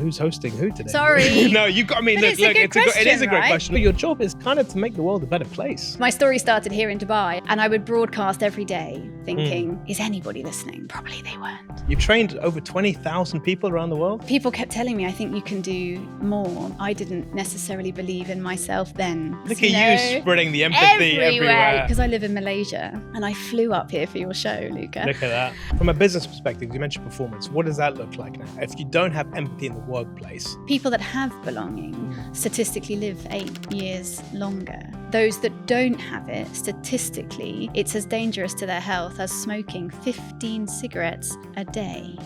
who's hosting who today? Sorry. No, you got. I mean, look, it is a great question. But your job is kind of to make the world a better place. My story started here in Dubai, and I would broadcast every day thinking, is anybody listening? Probably they weren't. You've trained over 20,000 people around the world. People kept telling me, I think you can do more. I didn't necessarily believe in myself then. Look at you spreading the empathy everywhere. Because I live in Malaysia, and I flew up here for your show, Luca. Look at that. From a business perspective, you mentioned performance. What does that look like now? If you don't have empathy in the workplace. People that have belonging statistically live 8 years longer. Those that don't have it, statistically, it's as dangerous to their health as smoking 15 cigarettes a day.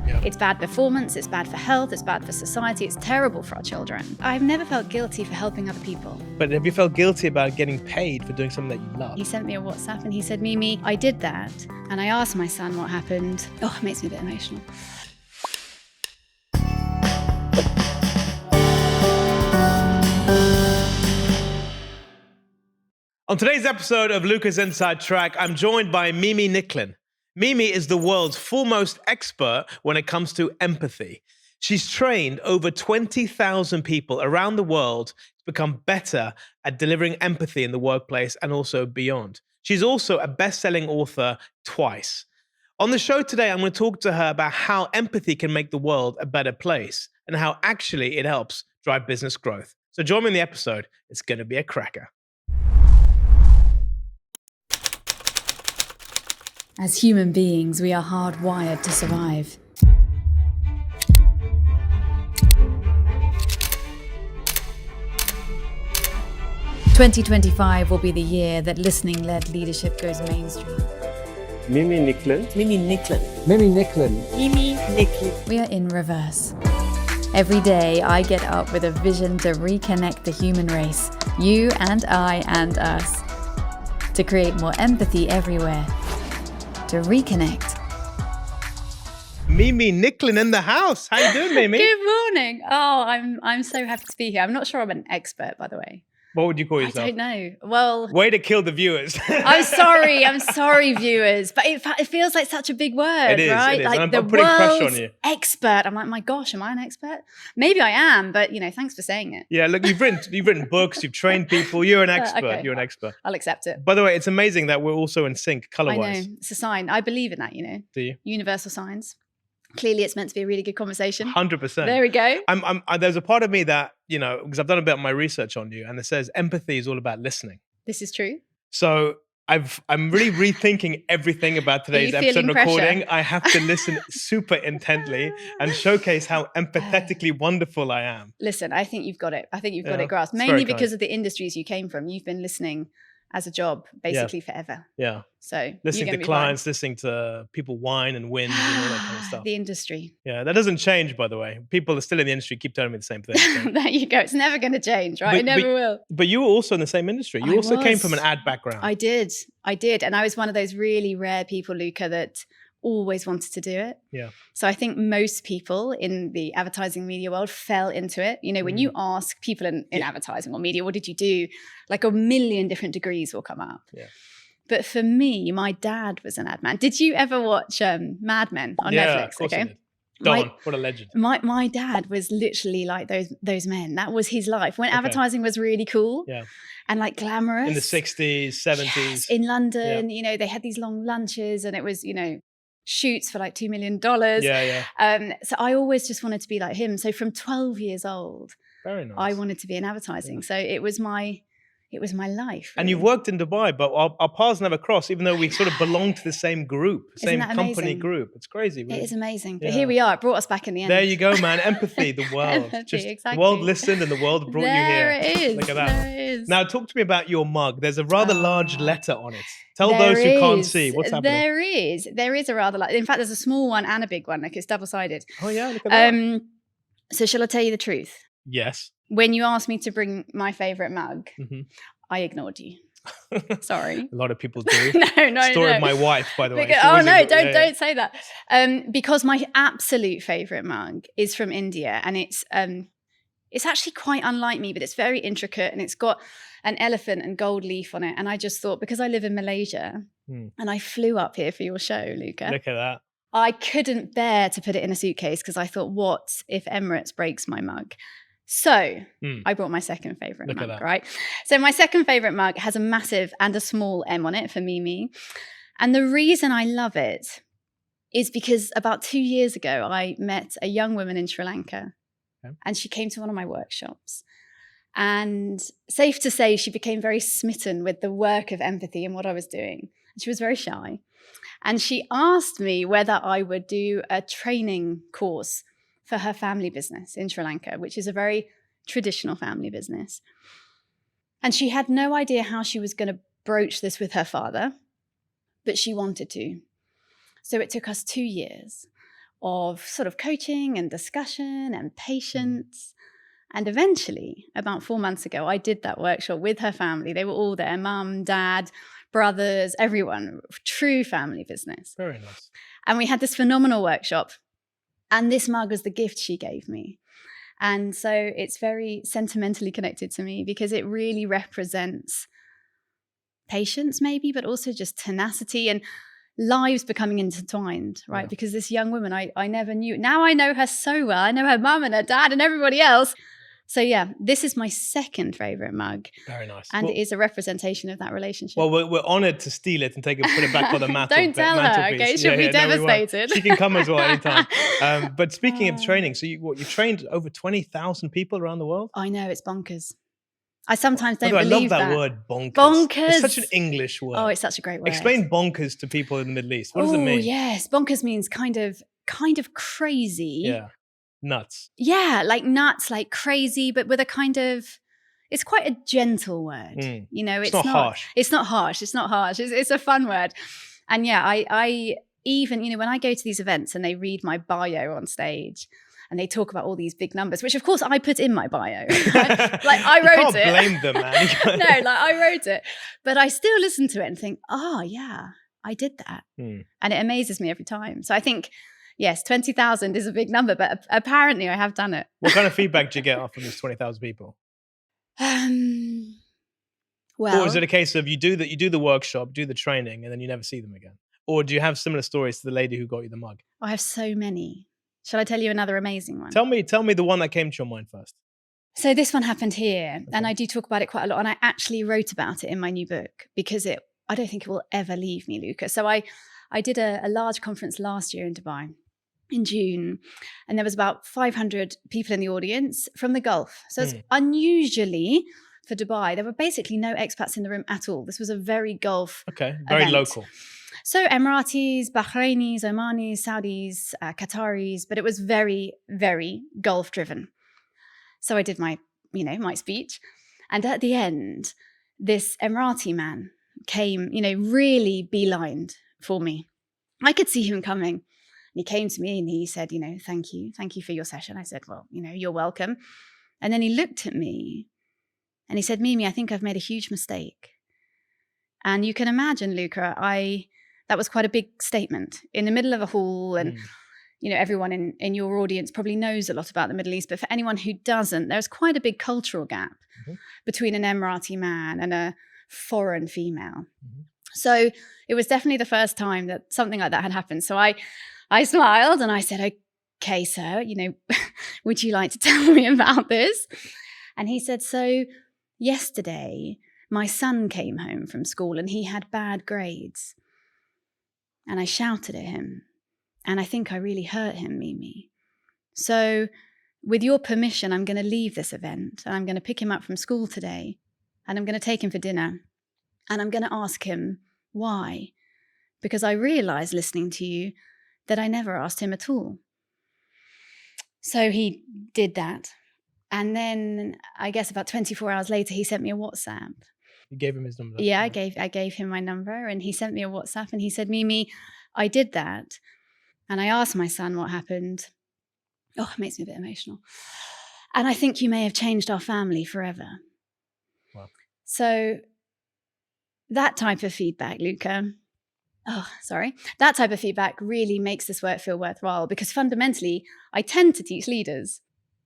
Yeah. It's bad performance, it's bad for health, it's bad for society, it's terrible for our children. I've never felt guilty for helping other people. But have you felt guilty about getting paid for doing something that you love? He sent me a WhatsApp and he said, Mimi, I did that. And I asked my son what happened. Oh, it makes me a bit emotional. On today's episode of Luca's Inside Track, I'm joined by Mimi Nicklin. Mimi is the world's foremost expert when it comes to empathy. She's trained over 20,000 people around the world to become better at delivering empathy in the workplace and also beyond. She's also a best-selling author twice. On the show today, I'm going to talk to her about how empathy can make the world a better place and how actually it helps drive business growth. So join me in the episode. It's going to be a cracker. As human beings, we are hardwired to survive. "2025 will be the year that listening-led leadership goes mainstream." Mimi Nicklin. Mimi Nicklin. Mimi Nicklin. Mimi Nicklin. We are in reverse. Every day, I get up with a vision to reconnect the human race, you and I and us, to create more empathy everywhere. To reconnect. Mimi Nicklin in the house. How you doing, Mimi? Good morning. Oh, I'm so happy to be here. I'm not sure I'm an expert, by the way. What would you call yourself? I don't know. Well, way to kill the viewers. I'm sorry, viewers. But it feels like such a big word, it is, right? It is. Like I'm the putting pressure on world's you. Expert. I'm like, my gosh, am I an expert? Maybe I am, but thanks for saying it. Yeah, look, you've written books, you've trained people. You're an expert. Okay. You're an expert. I'll accept it. By the way, it's amazing that we're also in sync color-wise. I know. It's a sign. I believe in that, Do you? Universal signs. Clearly, it's meant to be a really good conversation. 100%. There we go. There's a part of me that, because I've done a bit of my research on you, and it says empathy is all about listening. This is true. So I'm really rethinking everything about today's episode recording. Pressure? I have to listen super intently and showcase how empathetically wonderful I am. Listen, I think you've got it. I think you've got it grasped. It's Mainly very because kind. of the industries you came from. You've been listening as a job basically forever. Yeah. So listening to clients, listening to people whine and win and all that kind of stuff. The industry. Yeah, that doesn't change, by the way. People are still in the industry keep telling me the same thing. So. There you go. It's never going to change, right? It never will. But you were also in the same industry. You also came from an ad background. I did. And I was one of those really rare people, Luca, that always wanted to do it. Yeah. So I think most people in the advertising media world fell into it. When you ask people in advertising or media, what did you do? Like a million different degrees will come up. Yeah. But for me, my dad was an ad man. Did you ever watch Mad Men on Netflix? Of course I did. Don, what a legend. My dad was literally like those men. That was his life. When advertising was really cool and like glamorous. In the 60s, 70s. Yes, in London, they had these long lunches and it was, shoots for like $2 million. So I always just wanted to be like him. So from 12 years old, very nice. I wanted to be in advertising. So it was my life. Really. And you've worked in Dubai, but our paths never cross, even though we sort of belong to the same group, same company group. It's crazy. Really. It is amazing. But here we are. It brought us back in the end. There you go, man. Empathy, the world. Exactly. The world listened and the world brought you here. There it is. Look at that. There it is. Now, talk to me about your mug. There's a rather large letter on it. Tell those who can't see what's happening. There is a rather large. In fact, there's a small one and a big one. Like it's double-sided. Oh, yeah. Look at that. So shall I tell you the truth? Yes. When you asked me to bring my favorite mug, I ignored you. Sorry. A lot of people do. No. Story of my wife, by the way. Don't say that. Because my absolute favorite mug is from India, and it's actually quite unlike me, but it's very intricate, and it's got an elephant and gold leaf on it. And I just thought, because I live in Malaysia and I flew up here for your show, Luca. Look at that. I couldn't bear to put it in a suitcase because I thought, what if Emirates breaks my mug? So I brought my second favorite mug, right? So my second favorite mug has a massive and a small M on it for Mimi. And the reason I love it is because about 2 years ago, I met a young woman in Sri Lanka and she came to one of my workshops. And safe to say, she became very smitten with the work of empathy and what I was doing. She was very shy. And she asked me whether I would do a training course for her family business in Sri Lanka, which is a very traditional family business. And she had no idea how she was going to broach this with her father, but she wanted to. So it took us 2 years of sort of coaching and discussion and patience. And eventually, about 4 months ago, I did that workshop with her family. They were all there, mum, dad, brothers, everyone, true family business. Very nice. And we had this phenomenal workshop. And this mug was the gift she gave me. And so it's very sentimentally connected to me because it really represents patience maybe, but also just tenacity and lives becoming intertwined, right? Yeah. Because this young woman, I never knew. Now I know her so well. I know her mum and her dad and everybody else. So yeah, this is my second favorite mug. Very nice. And it is a representation of that relationship. Well, we're honored to steal it and put it back on the mantle. Don't tell her, okay? She'll be devastated. No, she can come as well anytime. But speaking of training, so you trained over 20,000 people around the world? I know, it's bonkers. I sometimes don't believe that. I love that word, bonkers. Bonkers. It's such an English word. Oh, it's such a great word. Explain bonkers to people in the Middle East. What does it mean? Oh, yes. Bonkers means kind of crazy. Yeah. Nuts. Yeah, like nuts, like crazy, but with a kind of, it's quite a gentle word. You know, it's not harsh. It's not harsh. It's not harsh. It's a fun word. And yeah, I even, you know, when I go to these events and they read my bio on stage and they talk about all these big numbers, which of course I put in my bio. Right? Like I wrote it. You can't blame them, man. No, like I wrote it. But I still listen to it and think, oh yeah, I did that. And it amazes me every time. So I think, yes, 20,000 is a big number, but apparently I have done it. What kind of feedback do you get from these 20,000 people? Well, or is it a case of you do the workshop, do the training, and then you never see them again? Or do you have similar stories to the lady who got you the mug? I have so many. Shall I tell you another amazing one? Tell me the one that came to your mind first. So this one happened here, and I do talk about it quite a lot, and I actually wrote about it in my new book because I don't think it will ever leave me, Luca. So I did a large conference last year in Dubai in June, and there was about 500 people in the audience from the Gulf. So it's unusually for Dubai, there were basically no expats in the room at all. This was a very Gulf very event. local. So Emiratis, Bahrainis, Omanis, Saudis, Qataris, but it was very, very Gulf driven. So I did my speech. And at the end, this Emirati man came, really beelined for me. I could see him coming. And he came to me and he said, thank you for your session. I said, well, you're welcome. And then he looked at me and he said, Mimi, I think I've made a huge mistake. And you can imagine, Luca, that was quite a big statement in the middle of a hall. And, everyone in your audience probably knows a lot about the Middle East. But for anyone who doesn't, there's quite a big cultural gap between an Emirati man and a foreign female. So it was definitely the first time that something like that had happened. So I smiled and I said, okay, sir, would you like to tell me about this? And he said, so yesterday, my son came home from school and he had bad grades. And I shouted at him. And I think I really hurt him, Mimi. So with your permission, I'm going to leave this event. And I'm going to pick him up from school today. And I'm going to take him for dinner. And I'm going to ask him why. Because I realized listening to you that I never asked him at all. So he did that. And then I guess about 24 hours later, he sent me a WhatsApp. You gave him his number? Yeah, I gave him my number and he sent me a WhatsApp and he said, Mimi, I did that. And I asked my son what happened. Oh, it makes me a bit emotional. And I think you may have changed our family forever. Wow. So that type of feedback, Luca, that type of feedback really makes this work feel worthwhile because fundamentally, I tend to teach leaders.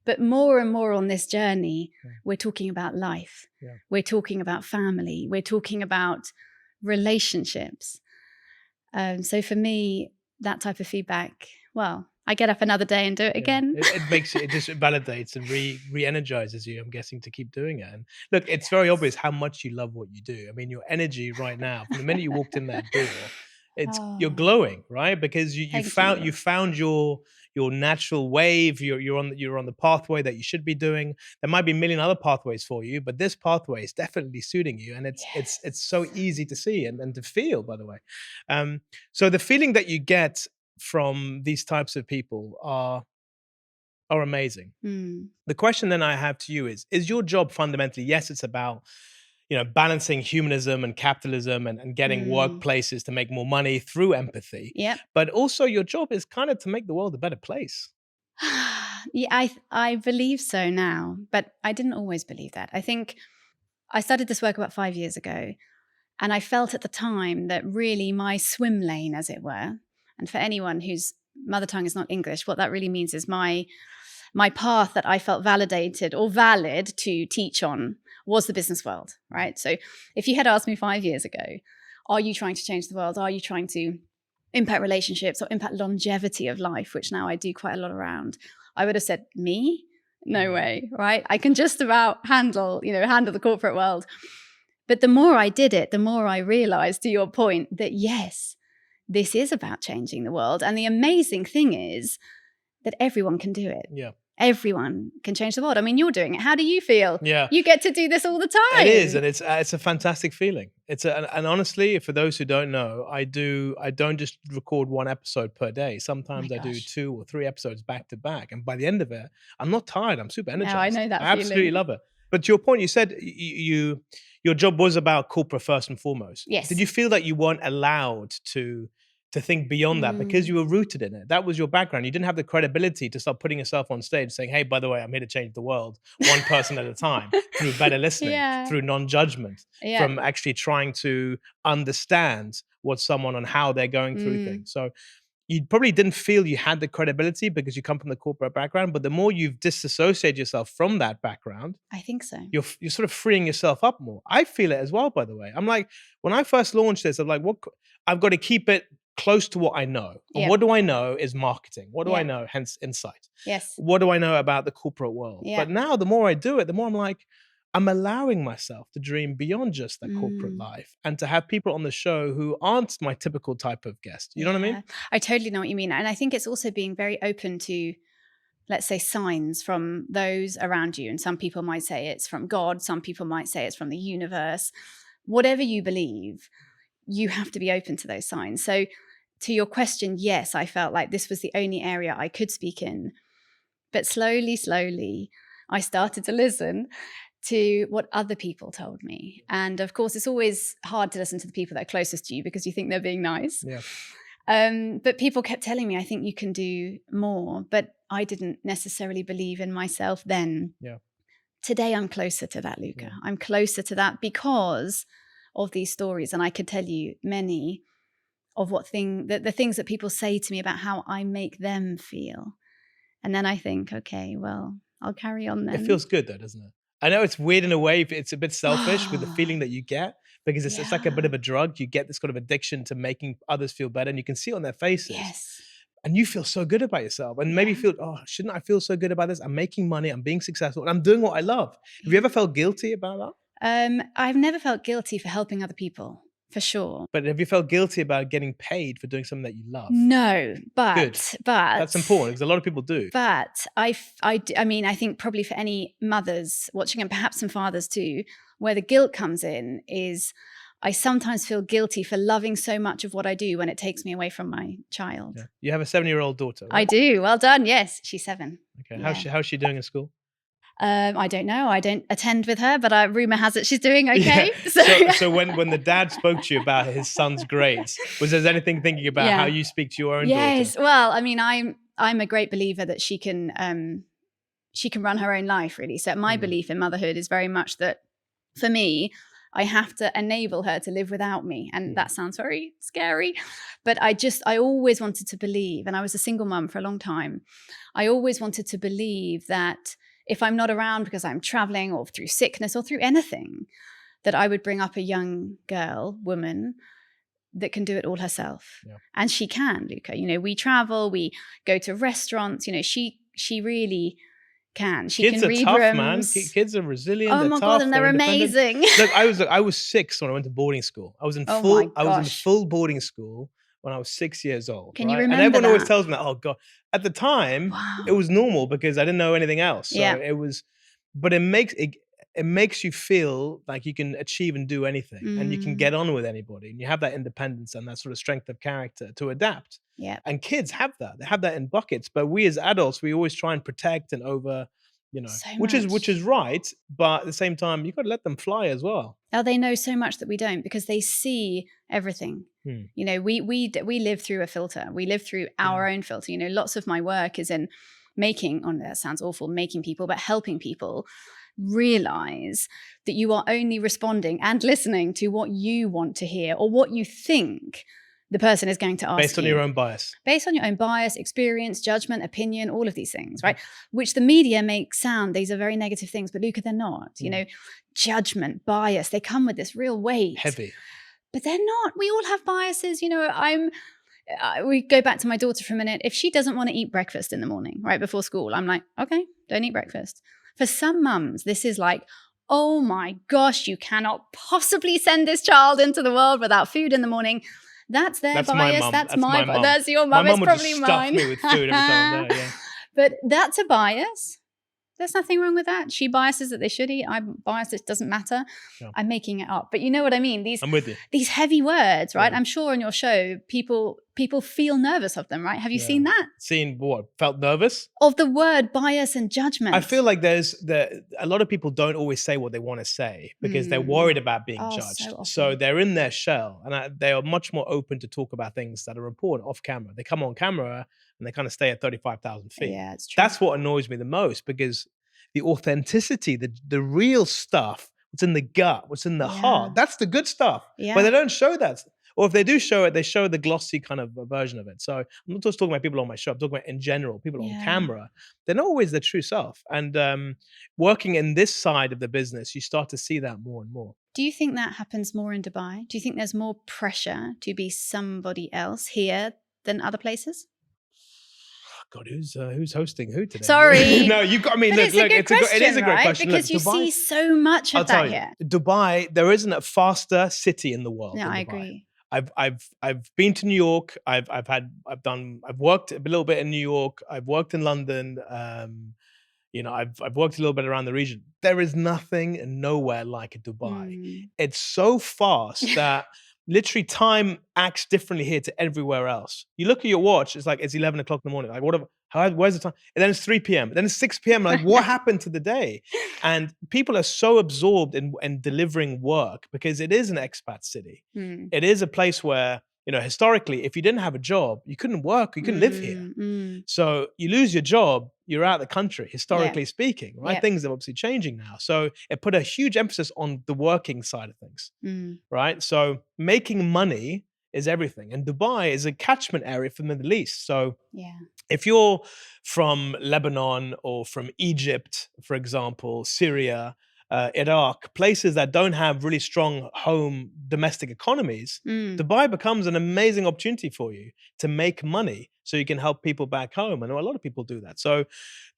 But more and more on this journey, we're talking about life. Yeah. We're talking about family. We're talking about relationships. So for me, that type of feedback, well, I get up another day and do it again. It makes it just validates and re-energizes you, I'm guessing, to keep doing it. And look, it's very obvious how much you love what you do. I mean, your energy right now, from the minute you walked in that door, you're Oh, glowing, right? Because you thank you. found your natural wave. You're on the pathway that you should be doing. There might be a million other pathways for you, but this pathway is definitely suiting you, and it's so Yes. easy to see and to feel, by the way. So the feeling that you get from these types of people are amazing. Mm, The question then I have to you is your job fundamentally, yes, it's about, balancing humanism and capitalism and getting mm. workplaces to make more money through empathy, Yep. but also your job is kind of to make the world a better place. Yeah, I believe so now, but I didn't always believe that. I think I started this work about 5 years ago, and I felt at the time that really my swim lane, as it were, and for anyone whose mother tongue is not English, what that really means is my path that I felt validated or valid to teach on was the business world, right? So if you had asked me 5 years ago, are you trying to change the world? Are you trying to impact relationships or impact longevity of life, which now I do quite a lot around, I would have said, me? No way, right? I can just about handle the corporate world. But the more I did it, the more I realized, to your point, that yes, this is about changing the world. And the amazing thing is that everyone can do it. Yeah. Everyone can change the world. I mean, you're doing it. How do you feel? Yeah. You get to do this all the time. It is, and it's a fantastic feeling. And honestly, for those who don't know, I don't just record one episode per day. Sometimes I do gosh. 2 or 3 episodes back to back, and by the end of it, I'm not tired. I'm super No, energized. I know that I absolutely feeling. love it. But to your point, you said your job was about corporate first and foremost. Yes. Did you feel that you weren't allowed to think beyond that because you were rooted in it? That was your background. You didn't have the credibility to start putting yourself on stage saying, hey, by the way, I'm here to change the world one person at a time, through better listening, Yeah. through non-judgment, Yeah. from actually trying to understand what someone and how they're going through things. So you probably didn't feel you had the credibility because you come from the corporate background, but the more you've disassociated yourself from that background, I think so. you're sort of freeing yourself up more. I feel it as well, by the way. I'm like, when I first launched this, I'm like, I've got to keep it close to what I know. And Yeah. what do I know is marketing. What do I Yeah. know? Hence insight. Yes. What do I know about the corporate world? Yeah. But now the more I do it, the more I'm like, I'm allowing myself to dream beyond just that corporate life and to have people on the show who aren't my typical type of guest. You know what I mean? Yeah. I totally know what you mean. And I think it's also being very open to, let's say, signs from those around you. And some people might say it's from God. Some people might say it's from the universe. Whatever you believe, you have to be open to those signs. So to your question, yes, I felt like this was the only area I could speak in. But slowly, I started to listen to what other people told me. And of course, it's always hard to listen to the people that are closest to you because you think they're being nice. Yeah. But people kept telling me, I think you can do more. But I didn't necessarily believe in myself then. Yeah. Today, I'm closer to that, Luca. Yeah. I'm closer to that because of these stories. And I could tell you many of the things that people say to me about how I make them feel. And then I think, okay, well, I'll carry on then. It feels good though, doesn't it? I know it's weird in a way. It's a bit selfish with the feeling that you get, because it's like a bit of a drug. You get this kind of addiction to making others feel better, and you can see it on their faces. Yes. And you feel so good about yourself, and maybe feel, oh, shouldn't I feel so good about this? I'm making money, I'm being successful, and I'm doing what I love. Have you ever felt guilty about that? I've never felt guilty for helping other people, for sure. But have you felt guilty about getting paid for doing something that you love? No, Good. but That's important because a lot of people do. But I mean, I think probably for any mothers watching, and perhaps some fathers too, where the guilt comes in is I sometimes feel guilty for loving so much of what I do when it takes me away from my child. Yeah. You have a 7-year-old daughter, right? I do. Well done. Yes, she's 7. Okay. Yeah. How's she doing in school? I don't know. I don't attend with her, but rumor has it she's doing okay. Yeah. So when the dad spoke to you about his son's grades, was there anything thinking about how you speak to your own Yes. daughter? Well, I mean, I'm a great believer that she can run her own life, really. So my belief in motherhood is very much that for me, I have to enable her to live without me. And that sounds very scary, but I always wanted to believe, and I was a single mum for a long time. I always wanted to believe that if I'm not around because I'm traveling or through sickness or through anything, that I would bring up a young girl, woman, that can do it all herself. Yeah. And she can, Luca. You know, we travel, we go to restaurants, you know, she really can. She Kids can are read tough, rooms. man. Kids are resilient. Oh they're my tough, God, and they're independent. amazing. Look, I was 6 when I went to boarding school. I was in Oh full my I was in gosh. full boarding school when I was 6 years old. Can you right? remember And everyone always that? tells me that, oh God. At the time, Wow. it was normal because I didn't know anything else. So Yeah. it was, but it makes you feel like you can achieve and do anything and you can get on with anybody and you have that independence and that sort of strength of character to adapt. Yeah. And kids have that. They have that in buckets. But we as adults, we always try and protect and you know, So which much. is right, but at the same time, you've got to let them fly as well. Oh, they know so much that we don't because they see everything. You know, we live through a filter. We live through our own filter. You know, lots of my work is in making, oh, that sounds awful, making people, but helping people realize that you are only responding and listening to what you want to hear or what you think the person is going to ask Based on you. your own bias. Based on your own bias, experience, judgment, opinion, all of these things, right? Which the media makes sound, these are very negative things, but Luca, they're not. You know, judgment, bias, they come with this real weight. Heavy. But they're not. We all have biases. You know, we go back to my daughter for a minute. If she doesn't want to eat breakfast in the morning, right before school, I'm like, okay, don't eat breakfast. For some mums, this is like, oh my gosh, you cannot possibly send this child into the world without food in the morning. That's their bias. My mum. That's my my mum. That's your mum. My It's mum would probably just mine. stuff me with food every time I'm there. Yeah. But that's a bias. There's nothing wrong with that. She biases that they should eat. I'm biased. It doesn't matter. Yeah. I'm making it up. But you know what I mean? I'm with you. These heavy words, right? Yeah. I'm sure on your show, people feel nervous of them, right? Have you seen that? Seen what? Felt nervous? Of the word bias and judgment. I feel like a lot of people don't always say what they want to say because they're worried about being judged. So they're in their shell and they are much more open to talk about things that are important off camera. They come on camera and they kind of stay at 35,000 feet. Yeah, it's true. That's what annoys me the most because the authenticity, the real stuff, what's in the gut, what's in the heart, that's the good stuff. Yeah. But they don't show that. Or if they do show it, they show the glossy kind of version of it. So I'm not just talking about people on my show. I'm talking about in general, people on camera. They're not always their true self. And working in this side of the business, you start to see that more and more. Do you think that happens more in Dubai? Do you think there's more pressure to be somebody else here than other places? God, who's hosting who today? Sorry. No, you got. I mean, but look, it is a great question because you see so much of that here. Dubai, there isn't a faster city in the world. No, I Dubai. agree. I've been to New York. I've worked a little bit in New York. I've worked in London. You know, I've worked a little bit around the region. There is nothing and nowhere like Dubai. It's so fast that literally time acts differently here to everywhere else. You look at your watch, it's like it's 11 o'clock in the morning. Like, where's the time? And then it's 3 p.m. Then it's 6 p.m. Like, what happened to the day? And people are so absorbed in delivering work because it is an expat city. It is a place where, you know, historically, if you didn't have a job, you couldn't work, you couldn't live here. So you lose your job, you're out of the country, historically speaking, right? Yeah. Things are obviously changing now. So it put a huge emphasis on the working side of things, right? So making money is everything. And Dubai is a catchment area for the Middle East. So if you're from Lebanon or from Egypt, for example, Syria, Iraq, places that don't have really strong home domestic economies, Dubai becomes an amazing opportunity for you to make money so you can help people back home. I know a lot of people do that. So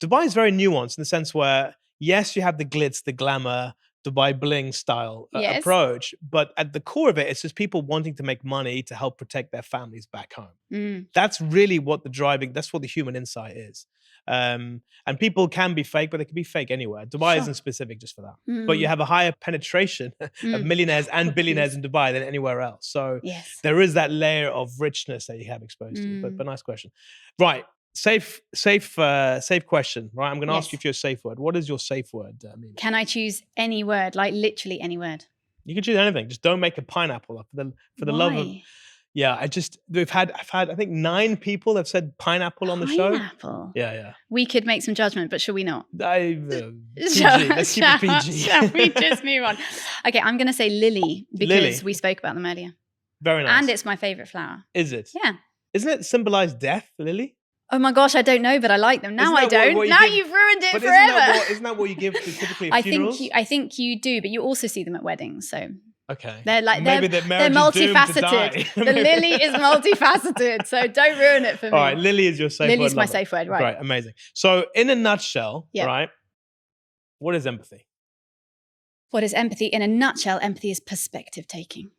Dubai is very nuanced in the sense where, yes, you have the glitz, the glamour, Dubai bling style approach, but at the core of it, it's just people wanting to make money to help protect their families back home. That's really what that's what the human insight is. And people can be fake, but they can be fake anywhere. Dubai isn't specific just for that. But you have a higher penetration of millionaires and billionaires in Dubai than anywhere else. So there is that layer of richness that you have exposed to. But nice question. Right. Safe question, right? I'm going to ask you for your safe word. What is your safe word, Mimi? Can I choose any word, like literally any word? You can choose anything. Just don't make a pineapple up for the love of. Yeah, I've had I think 9 people have said pineapple on the show. Pineapple. Yeah. We could make some judgment, but should we not? PG. Let's keep it PG. Shall we just move on? Okay, I'm going to say lily because we spoke about them earlier. Very nice. And it's my favorite flower. Is it? Yeah. Isn't it symbolize death, the lily? Oh my gosh, I don't know, but I like them. Now I don't. Now you've ruined it forever. Isn't that what you give to typically at funerals? I think you do, but you also see them at weddings. So Okay. They're like Maybe they're the marriage is doomed to die. multifaceted. The lily is multifaceted, so don't ruin it for me. All right, Lily is your safe word. Lily's my Love it. safe word, right? Great, amazing. So, in a nutshell, Yep. right? What is empathy? What is empathy? In a nutshell, empathy is perspective taking.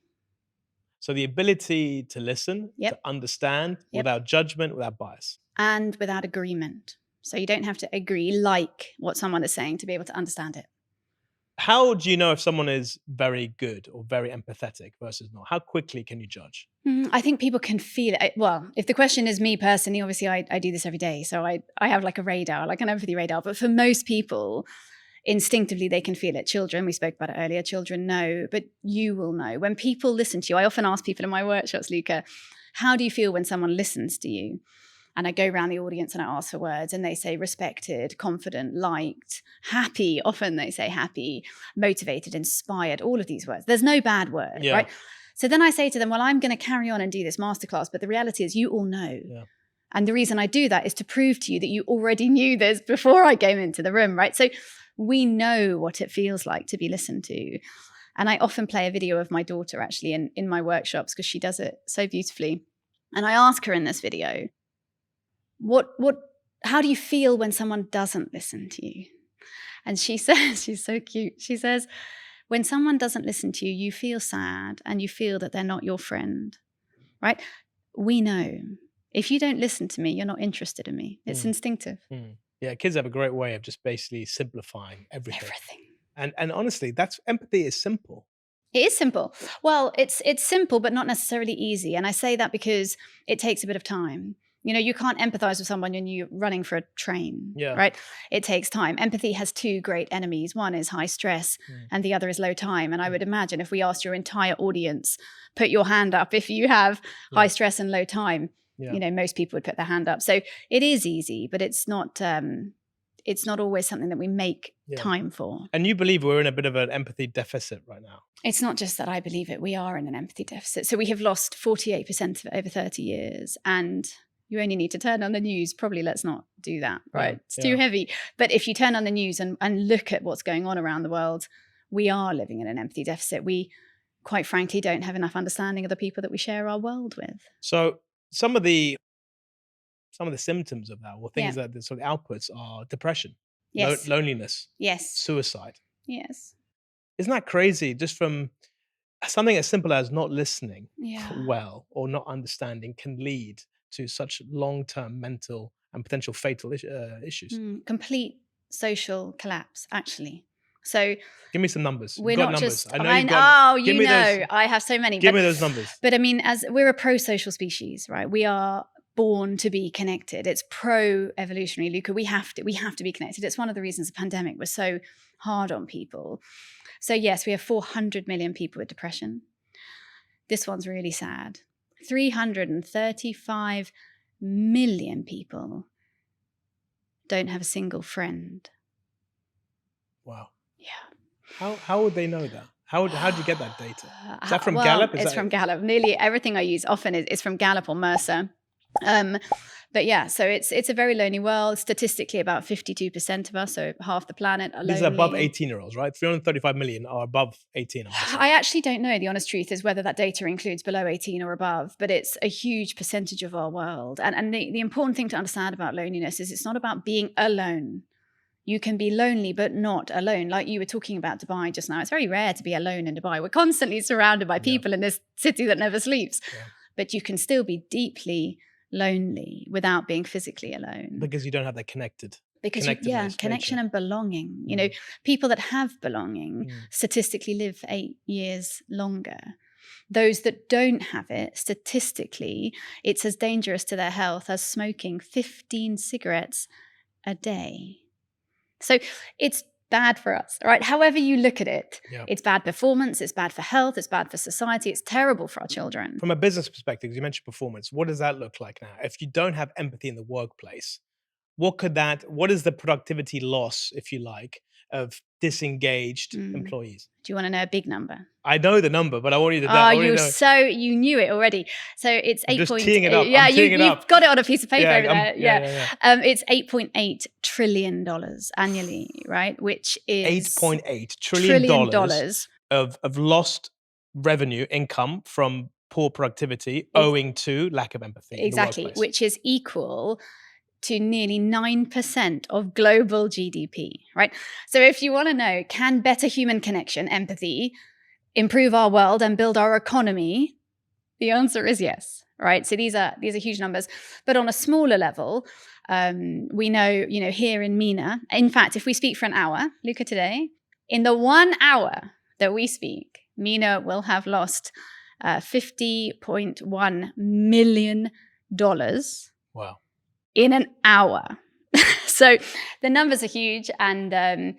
So, the ability to listen, Yep. to understand Yep. without judgment, without bias. And without agreement. So you don't have to agree like what someone is saying to be able to understand it. How do you know if someone is very good or very empathetic versus not? How quickly can you judge? I think people can feel it. Well, if the question is me personally, obviously I do this every day. So I have like a radar, like an empathy radar. But for most people, instinctively they can feel it. Children, we spoke about it earlier, children know, but you will know. When people listen to you, I often ask people in my workshops, Luca, how do you feel when someone listens to you? And I go around the audience and I ask for words and they say respected, confident, liked, happy. Often they say happy, motivated, inspired, all of these words. There's no bad word, right? So then I say to them, well, I'm going to carry on and do this masterclass. But the reality is you all know. Yeah. And the reason I do that is to prove to you that you already knew this before I came into the room, right? So we know what it feels like to be listened to. And I often play a video of my daughter actually in my workshops because she does it so beautifully. And I ask her in this video, how do you feel when someone doesn't listen to you? And she says, she's so cute. She says, when someone doesn't listen to you, you feel sad and you feel that they're not your friend, right? We know if you don't listen to me, you're not interested in me. It's instinctive. Yeah, kids have a great way of just basically simplifying everything. And honestly, empathy is simple. It is simple. Well, it's simple, but not necessarily easy. And I say that because it takes a bit of time. You know, you can't empathize with someone when you're running for a train, right? It takes time. Empathy has two great enemies. One is high stress and the other is low time. And I would imagine if we asked your entire audience, put your hand up if you have high stress and low time, you know, most people would put their hand up. So it is easy, but it's not always something that we make time for. And you believe we're in a bit of an empathy deficit right now? It's not just that I believe it. We are in an empathy deficit. So we have lost 48% of it over 30 years. And you only need to turn on the news. Probably let's not do that, right? It's too heavy. But if you turn on the news and look at what's going on around the world, we are living in an empathy deficit. We, quite frankly, don't have enough understanding of the people that we share our world with. So some of the symptoms of that, or things that the sort of outputs are depression, loneliness, suicide. Yes. Isn't that crazy? Just from something as simple as not listening well or not understanding can lead to such long-term mental and potential fatal issues. Complete social collapse, actually. So give me some numbers. We're got not numbers. just. I know you know, I have so many. Give me those numbers. But I mean, as we're a pro-social species, right? We are born to be connected. It's pro-evolutionary, Luca. We have to be connected. It's one of the reasons the pandemic was so hard on people. So yes, we have 400 million people with depression. This one's really sad. 335 million people don't have a single friend. Wow. Yeah. How would they know that? How did you get that data? Is that from Gallup? It's from Gallup. Nearly everything I use often is from Gallup or Mercer. But yeah, so it's a very lonely world. Statistically, about 52% of us, so half the planet, are lonely. These are above 18-year-olds, right? 335 million are above 18. I actually don't know. The honest truth is whether that data includes below 18 or above, but it's a huge percentage of our world. And the important thing to understand about loneliness is it's not about being alone. You can be lonely, but not alone. Like you were talking about Dubai just now. It's very rare to be alone in Dubai. We're constantly surrounded by people in this city that never sleeps. Yeah. But you can still be deeply lonely without being physically alone. Because you don't have that connection and belonging. You know, people that have belonging statistically live 8 years longer. Those that don't have it, statistically, it's as dangerous to their health as smoking 15 cigarettes a day. So it's bad for us, right? However you look at it, it's bad performance, it's bad for health, it's bad for society, it's terrible for our children. From a business perspective, you mentioned performance. What does that look like now? If you don't have empathy in the workplace, what is the productivity loss, if you like, of disengaged employees? Do you want to know a big number? I know the number, but I want you to you knew it already. So it's 8. Just teeing it up. Yeah, you've got it on a piece of paper over there. It's $8.8 trillion annually, right? Which is $8.8 trillion of lost revenue, income from poor productivity owing to lack of empathy in the Exactly, workplace. which is equal to nearly 9% of global GDP, right? So if you want to know, can better human connection, empathy, improve our world and build our economy? The answer is yes, right? So these are huge numbers. But on a smaller level, we know, here in MENA, in fact, if we speak for an hour, Luca, today, in the 1 hour that we speak, MENA will have lost $50.1 million. Wow. In an hour. So the numbers are huge. And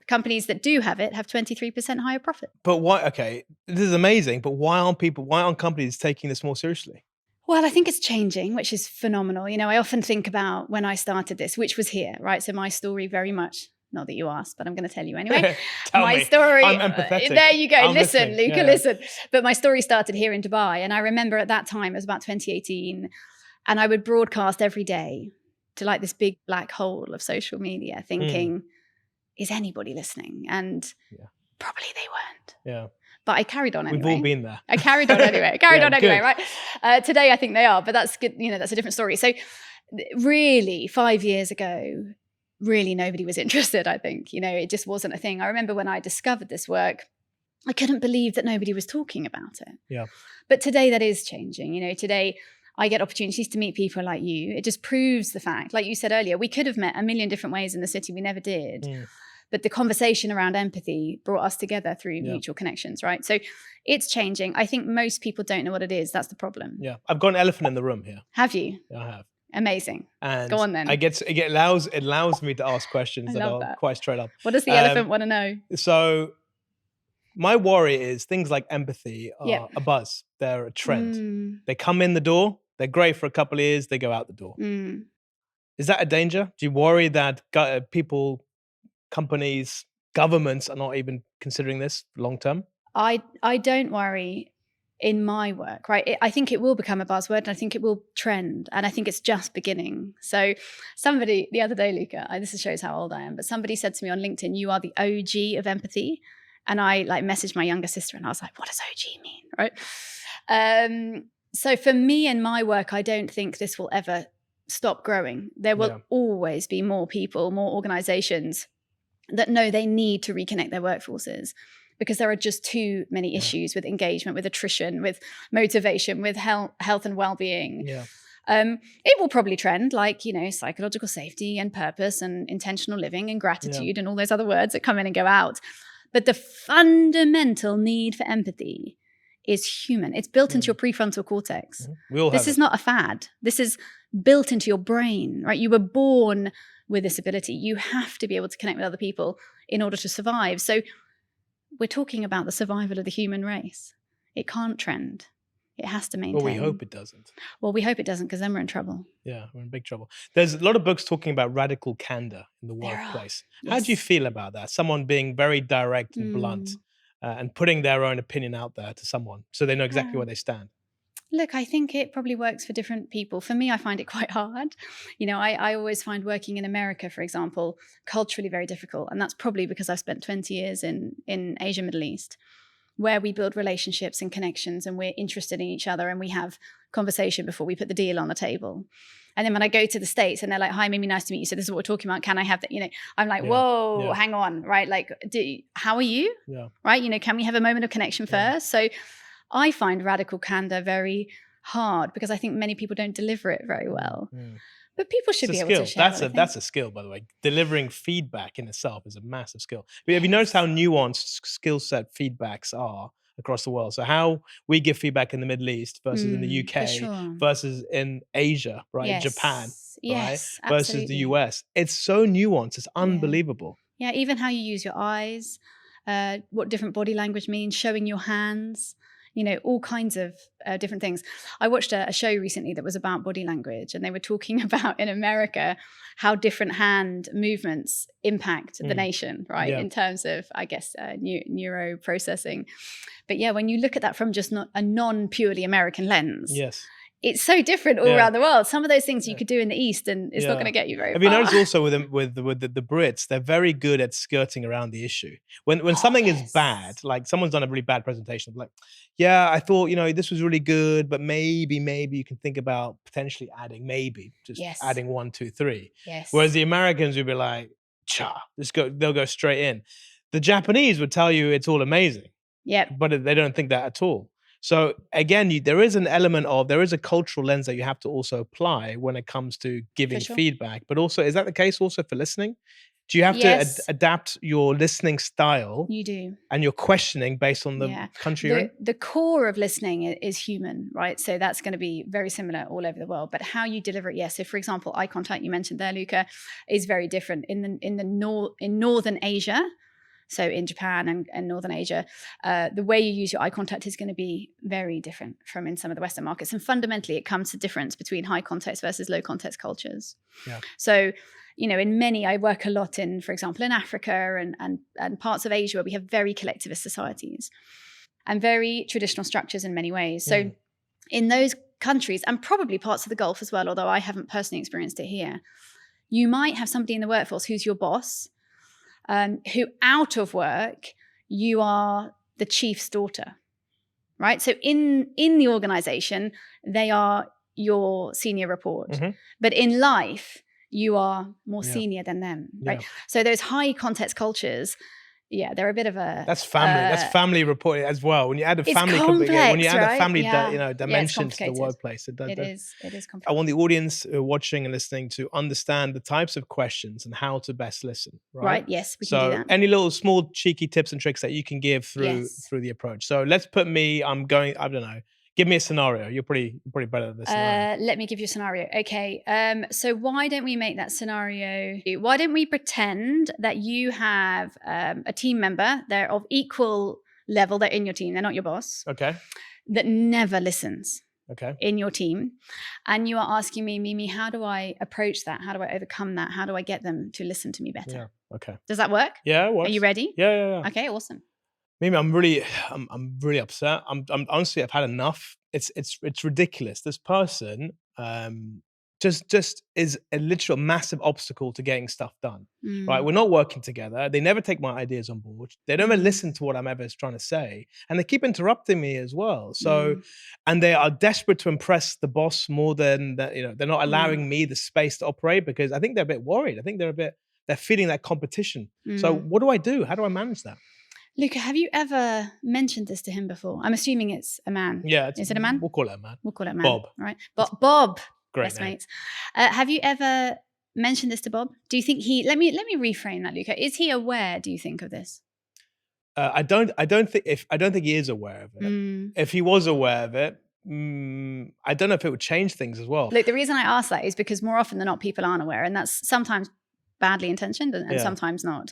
companies that do have it have 23% higher profit. But why? Okay, this is amazing. But why aren't companies taking this more seriously? Well, I think it's changing, which is phenomenal. I often think about when I started this, which was here, right? So my story very much, not that you asked, but I'm going to tell you anyway. Tell my me. story. I'm empathetic. There you go. I'm Listen, listening. Luca, listen. But my story started here in Dubai. And I remember at that time, it was about 2018. And I would broadcast every day to like this big black hole of social media thinking, is anybody listening? And probably they weren't. Yeah. But I carried on anyway. We've all been there. I carried on anyway. Good. Right? Today, I think they are, but that's good. That's a different story. So really, 5 years ago, really nobody was interested, I think. It just wasn't a thing. I remember when I discovered this work, I couldn't believe that nobody was talking about it. Yeah. But today that is changing. Today I get opportunities to meet people like you. It just proves the fact, like you said earlier, we could have met a million different ways in the city. We never did. But the conversation around empathy brought us together through mutual connections, right? So it's changing. I think most people don't know what it is. That's the problem. Yeah. I've got an elephant in the room here. Have you? Yeah, I have. Amazing. And go on then. It allows me to ask questions that are quite straight up. What does the elephant want to know? So my worry is things like empathy are a buzz. They're a trend. They come in the door. They're great for a couple of years. They go out the door. Is that a danger? Do you worry that people, companies, governments are not even considering this long term? I don't worry in my work, right? I think it will become a buzzword and I think it will trend and I think it's just beginning. So somebody the other day, Luca, this shows how old I am, but somebody said to me on LinkedIn, you are the OG of empathy. And I messaged my younger sister and I was like, what does OG mean, right? So for me in my work, I don't think this will ever stop growing. There will always be more people, more organizations that know they need to reconnect their workforces because there are just too many issues with engagement, with attrition, with motivation, with health and well-being. It will probably trend like, psychological safety and purpose and intentional living and gratitude and all those other words that come in and go out. But the fundamental need for empathy is human. It's built into your prefrontal cortex. This is not a fad. This is built into your brain, right? You were born with this ability. You have to be able to connect with other people in order to survive. So we're talking about the survival of the human race. It can't trend. It has to maintain. Well, we hope it doesn't. Well, we hope it doesn't because then we're in trouble. Yeah, we're in big trouble. There's a lot of books talking about radical candor in the workplace. How do you feel about that? Someone being very direct and blunt and putting their own opinion out there to someone so they know exactly where they stand. Look, I think it probably works for different people. For me, I find it quite hard. I always find working in America, for example, culturally very difficult. And that's probably because I've spent 20 years in Asia, Middle East, where we build relationships and connections and we're interested in each other and we have conversation before we put the deal on the table. And then when I go to the States and they're like, hi, Mimi, nice to meet you. So this is what we're talking about. Can I have that? I'm like, whoa, hang on, right? Like, how are you? Right? Can we have a moment of connection first? So I find radical candor very hard because I think many people don't deliver it very well. But people should be able to share. That's a skill, by the way. Delivering feedback in itself is a massive skill. But have you noticed how nuanced skill set feedbacks are across the world? So how we give feedback in the Middle East versus in the UK versus in Asia, right? In Japan, right? Versus the US. It's so nuanced. It's unbelievable. Yeah, even how you use your eyes, what different body language means, showing your hands. All kinds of different things. I watched a show recently that was about body language and they were talking about in America how different hand movements impact the nation, right? In terms of, I guess, neuro processing. But when you look at that from just not a non-purely American lens, it's so different all around the world. Some of those things you could do in the East and it's not going to get you very far. Have you noticed also with the Brits, they're very good at skirting around the issue. When something is bad, like someone's done a really bad presentation, like, yeah, I thought, this was really good, but maybe you can think about potentially adding adding 1, 2, 3. Yes. Whereas the Americans would be like, they'll go straight in. The Japanese would tell you it's all amazing. Yeah. But they don't think that at all. So again, there is a cultural lens that you have to also apply when it comes to giving feedback. But also, is that the case also for listening? Do you have to adapt your listening style? You do. And your questioning based on the country you're in? The core of listening is human, right? So that's going to be very similar all over the world. But how you deliver it, yes. So for example, eye contact you mentioned there, Luca, is very different in Northern Asia. So in Japan and Northern Asia, the way you use your eye contact is going to be very different from in some of the Western markets. And fundamentally, it comes to difference between high context versus low context cultures. Yeah. So, I work a lot in, for example, in Africa and parts of Asia where we have very collectivist societies and very traditional structures in many ways. So in those countries, and probably parts of the Gulf as well, although I haven't personally experienced it here, you might have somebody in the workforce who's your boss, who out of work, you are the chief's daughter, right? So in the organization, they are your senior report. Mm-hmm. But in life, you are more senior than them, right? Yeah. So those high context cultures, they're a bit of a... That's family. That's family reporting as well. When you add a family, dimension to the workplace, it is complex. I want the audience watching and listening to understand the types of questions and how to best listen. Right. Yes, we can do that. Any little small cheeky tips and tricks that you can give through the approach. So let's put me. I don't know. Give me a scenario. You're pretty better at this. Let me give you a scenario. Okay. So why don't we make that scenario? Why don't we pretend that you have a team member, they're of equal level, they're in your team, they're not your boss. Okay. That never listens. Okay. In your team. And you are asking me, Mimi, how do I approach that? How do I overcome that? How do I get them to listen to me better? Yeah. Okay. Does that work? Yeah, it works. Are you ready? Yeah. Okay, awesome. Maybe I'm really upset. I'm honestly, I've had enough. It's ridiculous. This person just is a literal massive obstacle to getting stuff done. Right? We're not working together. They never take my ideas on board. They don't even listen to what I'm ever trying to say, and they keep interrupting me as well. So, and they are desperate to impress the boss more than that. They're not allowing me the space to operate because I think they're a bit worried. I think they're feeling that competition. So, what do I do? How do I manage that? Luca, have you ever mentioned this to him before? I'm assuming it's a man. Yeah. Is it a man? We'll call it a man. Bob. Right. Bob. Great name. Mates. Have you ever mentioned this to Bob? Do you think let me reframe that, Luca. Is he aware, do you think, of this? I don't think he is aware of it. If he was aware of it, I don't know if it would change things as well. Look, the reason I ask that is because more often than not, people aren't aware, and that's sometimes badly intentioned and sometimes not.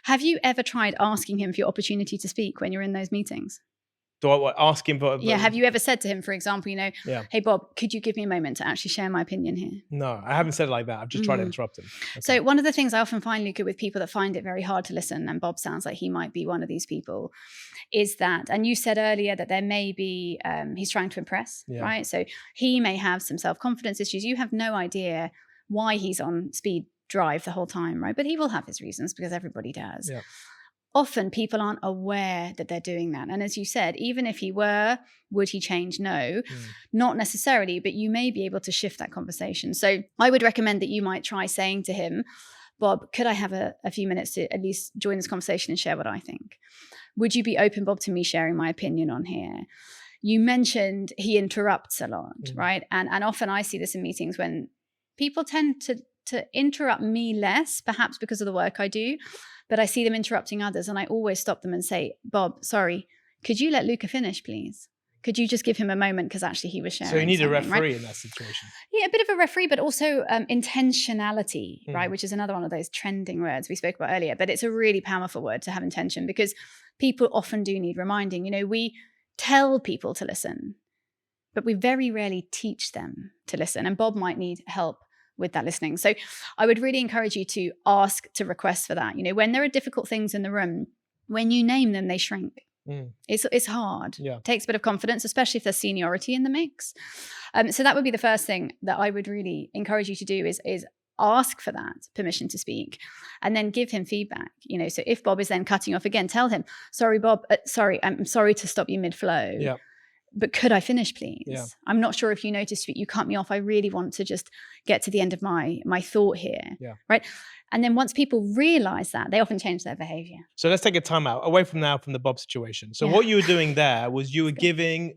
Have you ever tried asking him for your opportunity to speak when you're in those meetings? Do I ask him for... Yeah, have you ever said to him, for example, hey, Bob, could you give me a moment to actually share my opinion here? No, I haven't said it like that. I've just tried to interrupt him. Okay. So one of the things I often find, Luca, with people that find it very hard to listen, and Bob sounds like he might be one of these people, is that, and you said earlier that there may be, he's trying to impress, right? So he may have some self-confidence issues. You have no idea why he's on speed drive the whole time, right? But he will have his reasons because everybody does. Yeah. Often people aren't aware that they're doing that. And as you said, even if he were, would he change? No, not necessarily, but you may be able to shift that conversation. So I would recommend that you might try saying to him, Bob, could I have a few minutes to at least join this conversation and share what I think? Would you be open, Bob, to me sharing my opinion on here? You mentioned he interrupts a lot, right? And often I see this in meetings when people tend to interrupt me less, perhaps because of the work I do, but I see them interrupting others, and I always stop them and say, Bob, sorry, could you let Luca finish, please? Could you just give him a moment, because actually he was sharing. So you need a referee in that situation. Yeah, a bit of a referee, but also intentionality, right? Which is another one of those trending words we spoke about earlier, but it's a really powerful word to have intention, because people often do need reminding. We tell people to listen, but we very rarely teach them to listen, and Bob might need help with that listening. So I would really encourage you to ask, to request for that. When there are difficult things in the room, when you name them, they shrink. It's hard. Yeah. It takes a bit of confidence, especially if there's seniority in the mix. So that would be the first thing that I would really encourage you to do is ask for that permission to speak and then give him feedback. So if Bob is then cutting off again, tell him, sorry, Bob, I'm sorry to stop you mid-flow. Yeah. But could I finish, please? Yeah. I'm not sure if you noticed, but you cut me off. I really want to just get to the end of my thought here. Yeah. Right. And then once people realize that, they often change their behavior. So let's take a time out away from the Bob situation. So what you were doing there was you were giving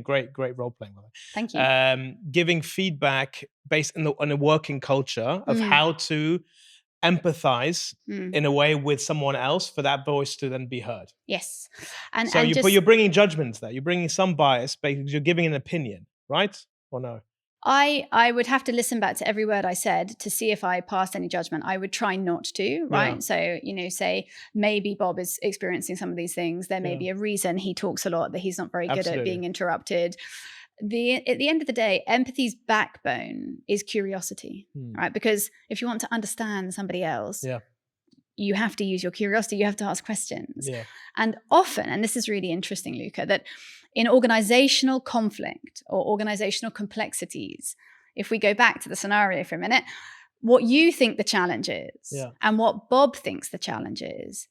great role playing. Thank you. Giving feedback based on a working culture of how to empathize in a way with someone else for that voice to then be heard. Yes. But you're bringing judgments there. You're bringing some bias because you're giving an opinion, right? Or no? I would have to listen back to every word I said to see if I passed any judgment. I would try not to, right? Yeah. So, say maybe Bob is experiencing some of these things. There may be a reason he talks a lot, that he's not very good at being interrupted. At the end of the day, empathy's backbone is curiosity, right? Because if you want to understand somebody else, you have to use your curiosity. You have to ask questions. Yeah. And often, and this is really interesting, Luca, that in organizational conflict or organizational complexities, if we go back to the scenario for a minute, what you think the challenge is and what Bob thinks the challenge is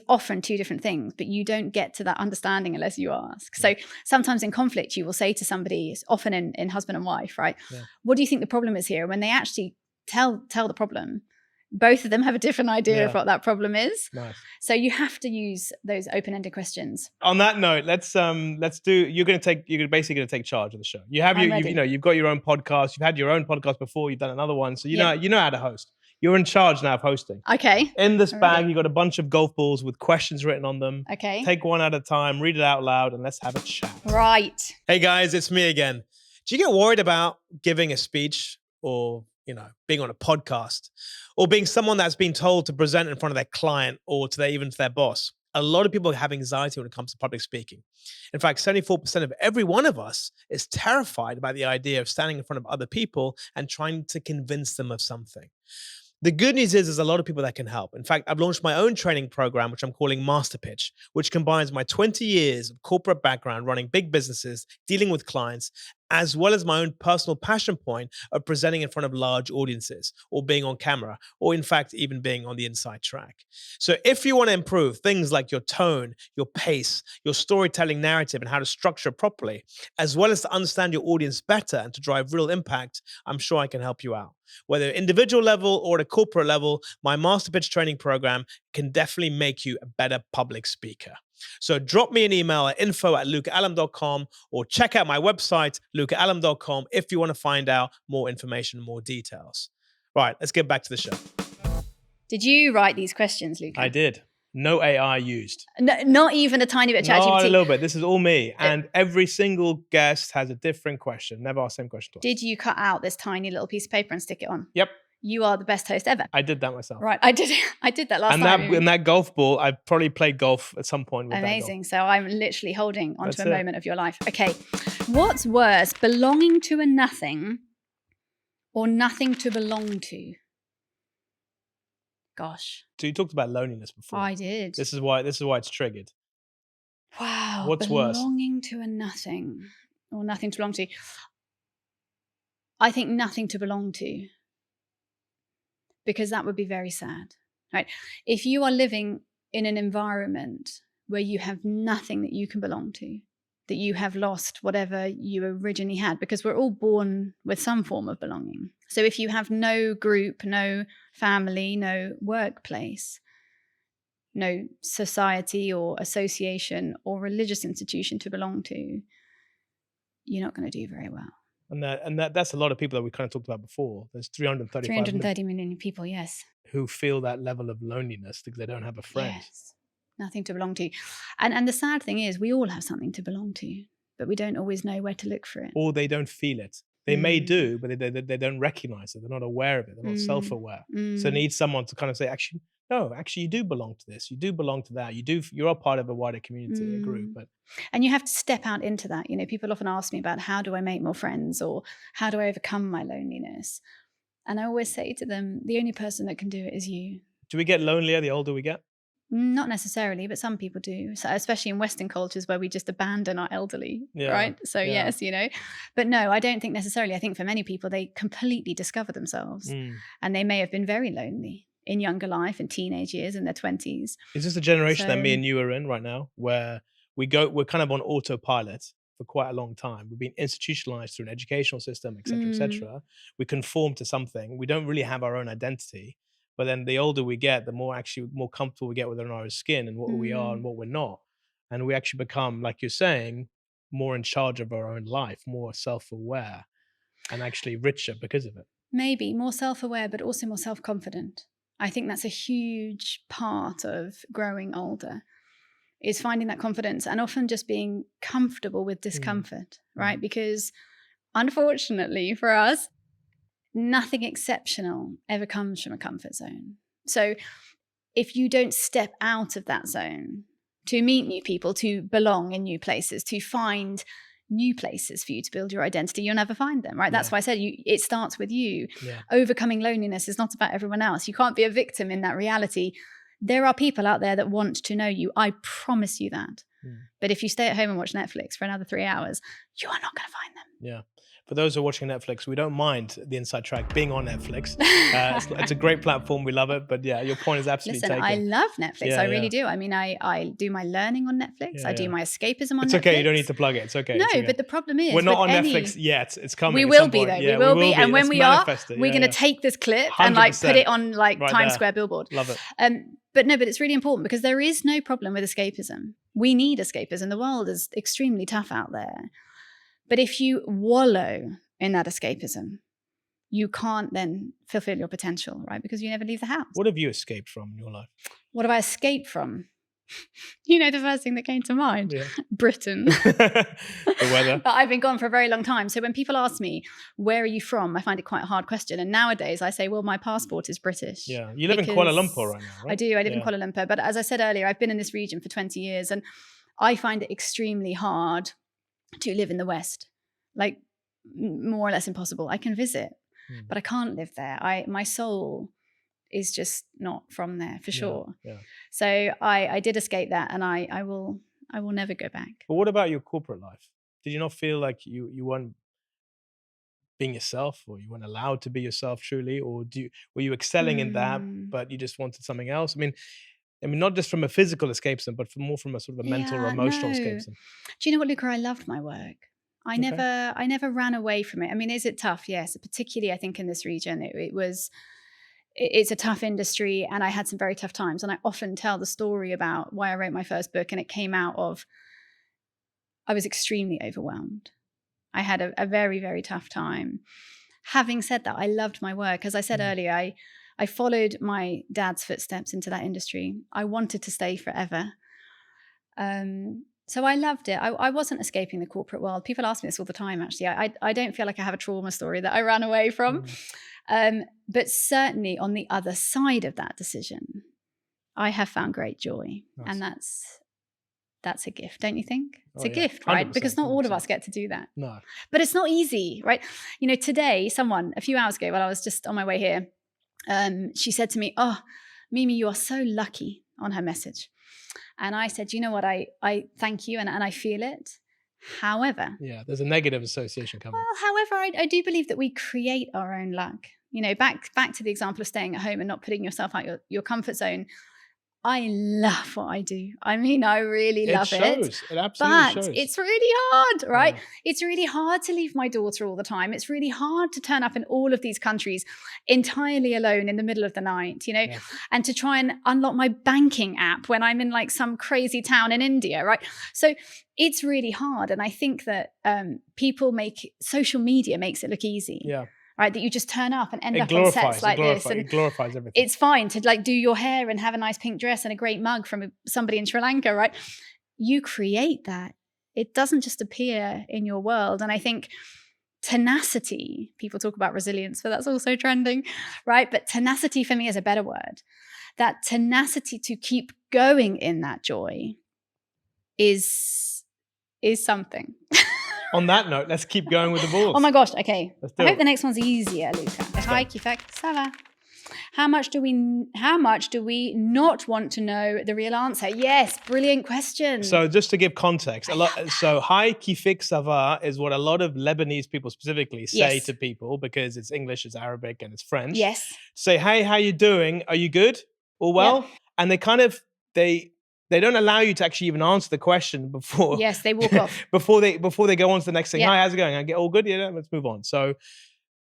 often two different things, but you don't get to that understanding unless you ask. So sometimes in conflict, you will say to somebody, it's often in husband and wife, right? Yeah. What do you think the problem is here? When they actually tell the problem, both of them have a different idea of what that problem is. Nice. So you have to use those open-ended questions. On that note, let's do. You're basically going to take charge of the show. You've got your own podcast. You've had your own podcast before. You've done another one, so you know how to host. You're in charge now of hosting. Okay. In this bag, you've got a bunch of golf balls with questions written on them. Okay. Take one at a time, read it out loud, and let's have a chat. Right. Hey guys, it's me again. Do you get worried about giving a speech or being on a podcast or being someone that's been told to present in front of their client or even to their boss? A lot of people have anxiety when it comes to public speaking. In fact, 74% of every one of us is terrified by the idea of standing in front of other people and trying to convince them of something. The good news is there's a lot of people that can help. In fact, I've launched my own training program, which I'm calling Master Pitch, which combines my 20 years of corporate background running big businesses, dealing with clients, as well as my own personal passion point of presenting in front of large audiences or being on camera, or in fact, even being on the inside track. So if you want to improve things like your tone, your pace, your storytelling narrative, and how to structure it properly, as well as to understand your audience better and to drive real impact, I'm sure I can help you out. Whether individual level or at a corporate level, my Master Pitch training program can definitely make you a better public speaker. So drop me an email at info@lucaallam.com or check out my website, lucaallam.com, if you want to find out more information and more details. Right, let's get back to the show. Did you write these questions, Luca? I did. No AI used. No, not even a tiny bit of ChatGPT? Not a little bit. This is all me. And every single guest has a different question. Never ask the same question twice. Did you cut out this tiny little piece of paper and stick it on? Yep. You are the best host ever. I did that myself. Right, I did that last time. And that golf ball, I probably played golf at some point with Amazing. So I'm literally holding onto a moment of your life. Okay. What's worse, belonging to a nothing or nothing to belong to? Gosh. So you talked about loneliness before. I did. This is why it's triggered. Wow. What's worse? Belonging to a nothing or nothing to belong to. I think nothing to belong to. Because that would be very sad, right? If you are living in an environment where you have nothing that you can belong to, that you have lost whatever you originally had, because we're all born with some form of belonging. So if you have no group, no family, no workplace, no society or association or religious institution to belong to, you're not going to do very well. And that's a lot of people that we kind of talked about before. There's 330 million people, yes. Who feel that level of loneliness because they don't have a friend. Yes, nothing to belong to. And the sad thing is we all have something to belong to, but we don't always know where to look for it. Or they don't feel it. They may do, but they don't recognize it. They're not aware of it. They're not self-aware. So they need someone to kind of say, actually, no, actually you do belong to this. You do belong to that. You're a part of a wider community, a group. And you have to step out into that. People often ask me about how do I make more friends or how do I overcome my loneliness? And I always say to them, the only person that can do it is you. Do we get lonelier the older we get? Not necessarily, but some people do. So especially in Western cultures where we just abandon our elderly, right? So yes, but no, I don't think necessarily. I think for many people, they completely discover themselves and they may have been very lonely in younger life, in teenage years, in their 20s. Is this the generation that me and you are in right now, where we're kind of on autopilot for quite a long time? We've been institutionalized through an educational system, et cetera, et cetera. We conform to something. We don't really have our own identity. But then the older we get, the more comfortable we get within our own skin and what we are and what we're not. And we actually become, like you're saying, more in charge of our own life, more self-aware and actually richer because of it. Maybe more self-aware, but also more self-confident. I think that's a huge part of growing older, is finding that confidence and often just being comfortable with discomfort, right? Because unfortunately for us, nothing exceptional ever comes from a comfort zone. So if you don't step out of that zone to meet new people, to belong in new places, to find new places for you to build your identity, you'll never find them, right? That's why I said it starts with you. Overcoming loneliness is not about everyone else. You can't be a victim in that reality. There are people out there that want to know you. I promise you that. But if you stay at home and watch Netflix for another 3 hours, you are not going to find them. Yeah. For those who are watching Netflix, we don't mind the Inside Track being on Netflix. It's a great platform. We love it. But yeah, your point is absolutely taken. I love Netflix. I really do. I mean, I do my learning on Netflix. I do my escapism on Netflix. It's okay. You don't need to plug it. It's okay. No, it's okay. but the problem is... We're not on Netflix yet. It's coming. We will be, though. Yeah, we will be. And when we are, we're going to take this clip and put it on Times Square billboard. Love it. But it's really important because there is no problem with escapism. We need escapism. The world is extremely tough out there. But if you wallow in that escapism, you can't then fulfill your potential, right? Because you never leave the house. What have you escaped from in your life? What have I escaped from? The first thing that came to mind, Britain. The weather. But I've been gone for a very long time. So when people ask me, where are you from? I find it quite a hard question. And nowadays I say, well, my passport is British. Yeah. You live in Kuala Lumpur right now, right? I do. I live in Kuala Lumpur. But as I said earlier, I've been in this region for 20 years and I find it extremely hard to live in the West. More or less impossible. I can visit, but I can't live there. My soul is just not from there for sure. Yeah. So I did escape that, and I will never go back. But what about your corporate life? Did you not feel like you weren't being yourself, or you weren't allowed to be yourself truly, or were you excelling in that, but you just wanted something else? I mean, not just from a physical escapism, but more from a sort of a mental or emotional escapism. Do you know what, Luca? I loved my work. I never ran away from it. I mean, is it tough? Yes, particularly I think in this region, it's a tough industry, and I had some very tough times. And I often tell the story about why I wrote my first book, and it came out of I was extremely overwhelmed. I had a very, very tough time. Having said that, I loved my work. As I said earlier, I followed my dad's footsteps into that industry. I wanted to stay forever. So I loved it. I wasn't escaping the corporate world. People ask me this all the time, actually. I don't feel like I have a trauma story that I ran away from. But certainly on the other side of that decision, I have found great joy. Nice. And that's a gift, don't you think? It's a gift, right? Because not all of us get to do that. No. But it's not easy, right? Today, someone, a few hours ago, while I was just on my way here, she said to me, "Oh, Mimi, you are so lucky," on her message. And I said, you know what, I thank you and I feel it. However. Yeah, there's a negative association coming. Well, however, I do believe that we create our own luck. Back to the example of staying at home and not putting yourself out your comfort zone. I love what I do. I mean, I really love it. It absolutely shows. But it's really hard, right? Yeah. It's really hard to leave my daughter all the time. It's really hard to turn up in all of these countries entirely alone in the middle of the night, and to try and unlock my banking app when I'm in some crazy town in India, right? So it's really hard. And I think that social media makes it look easy. Yeah. Right, that you just turn up and end up on sets like this. And it glorifies everything. It's fine to do your hair and have a nice pink dress and a great mug from somebody in Sri Lanka, right? You create that. It doesn't just appear in your world. And I think tenacity, people talk about resilience, but that's also trending, right? But tenacity for me is a better word. That tenacity to keep going in that joy is something. On that note, let's keep going with the balls. Oh my gosh, okay. Let's do I it. hope the next one's easier, Luca. Hi, Kifak. Cava. How much do we not want to know the real answer? Yes, brilliant question. So just to give context, so hi Kifak Cava is what a lot of Lebanese people specifically say Yes. to people, because it's English, it's Arabic, and it's French. Yes. Say, hey, how you doing? Are you good? All well? Yep. And they kind of they don't allow you to actually even answer the question before. Yes, they walk off. before they go on to the next thing. Yeah. Hi, how's it going? I get all good? Yeah, let's move on. So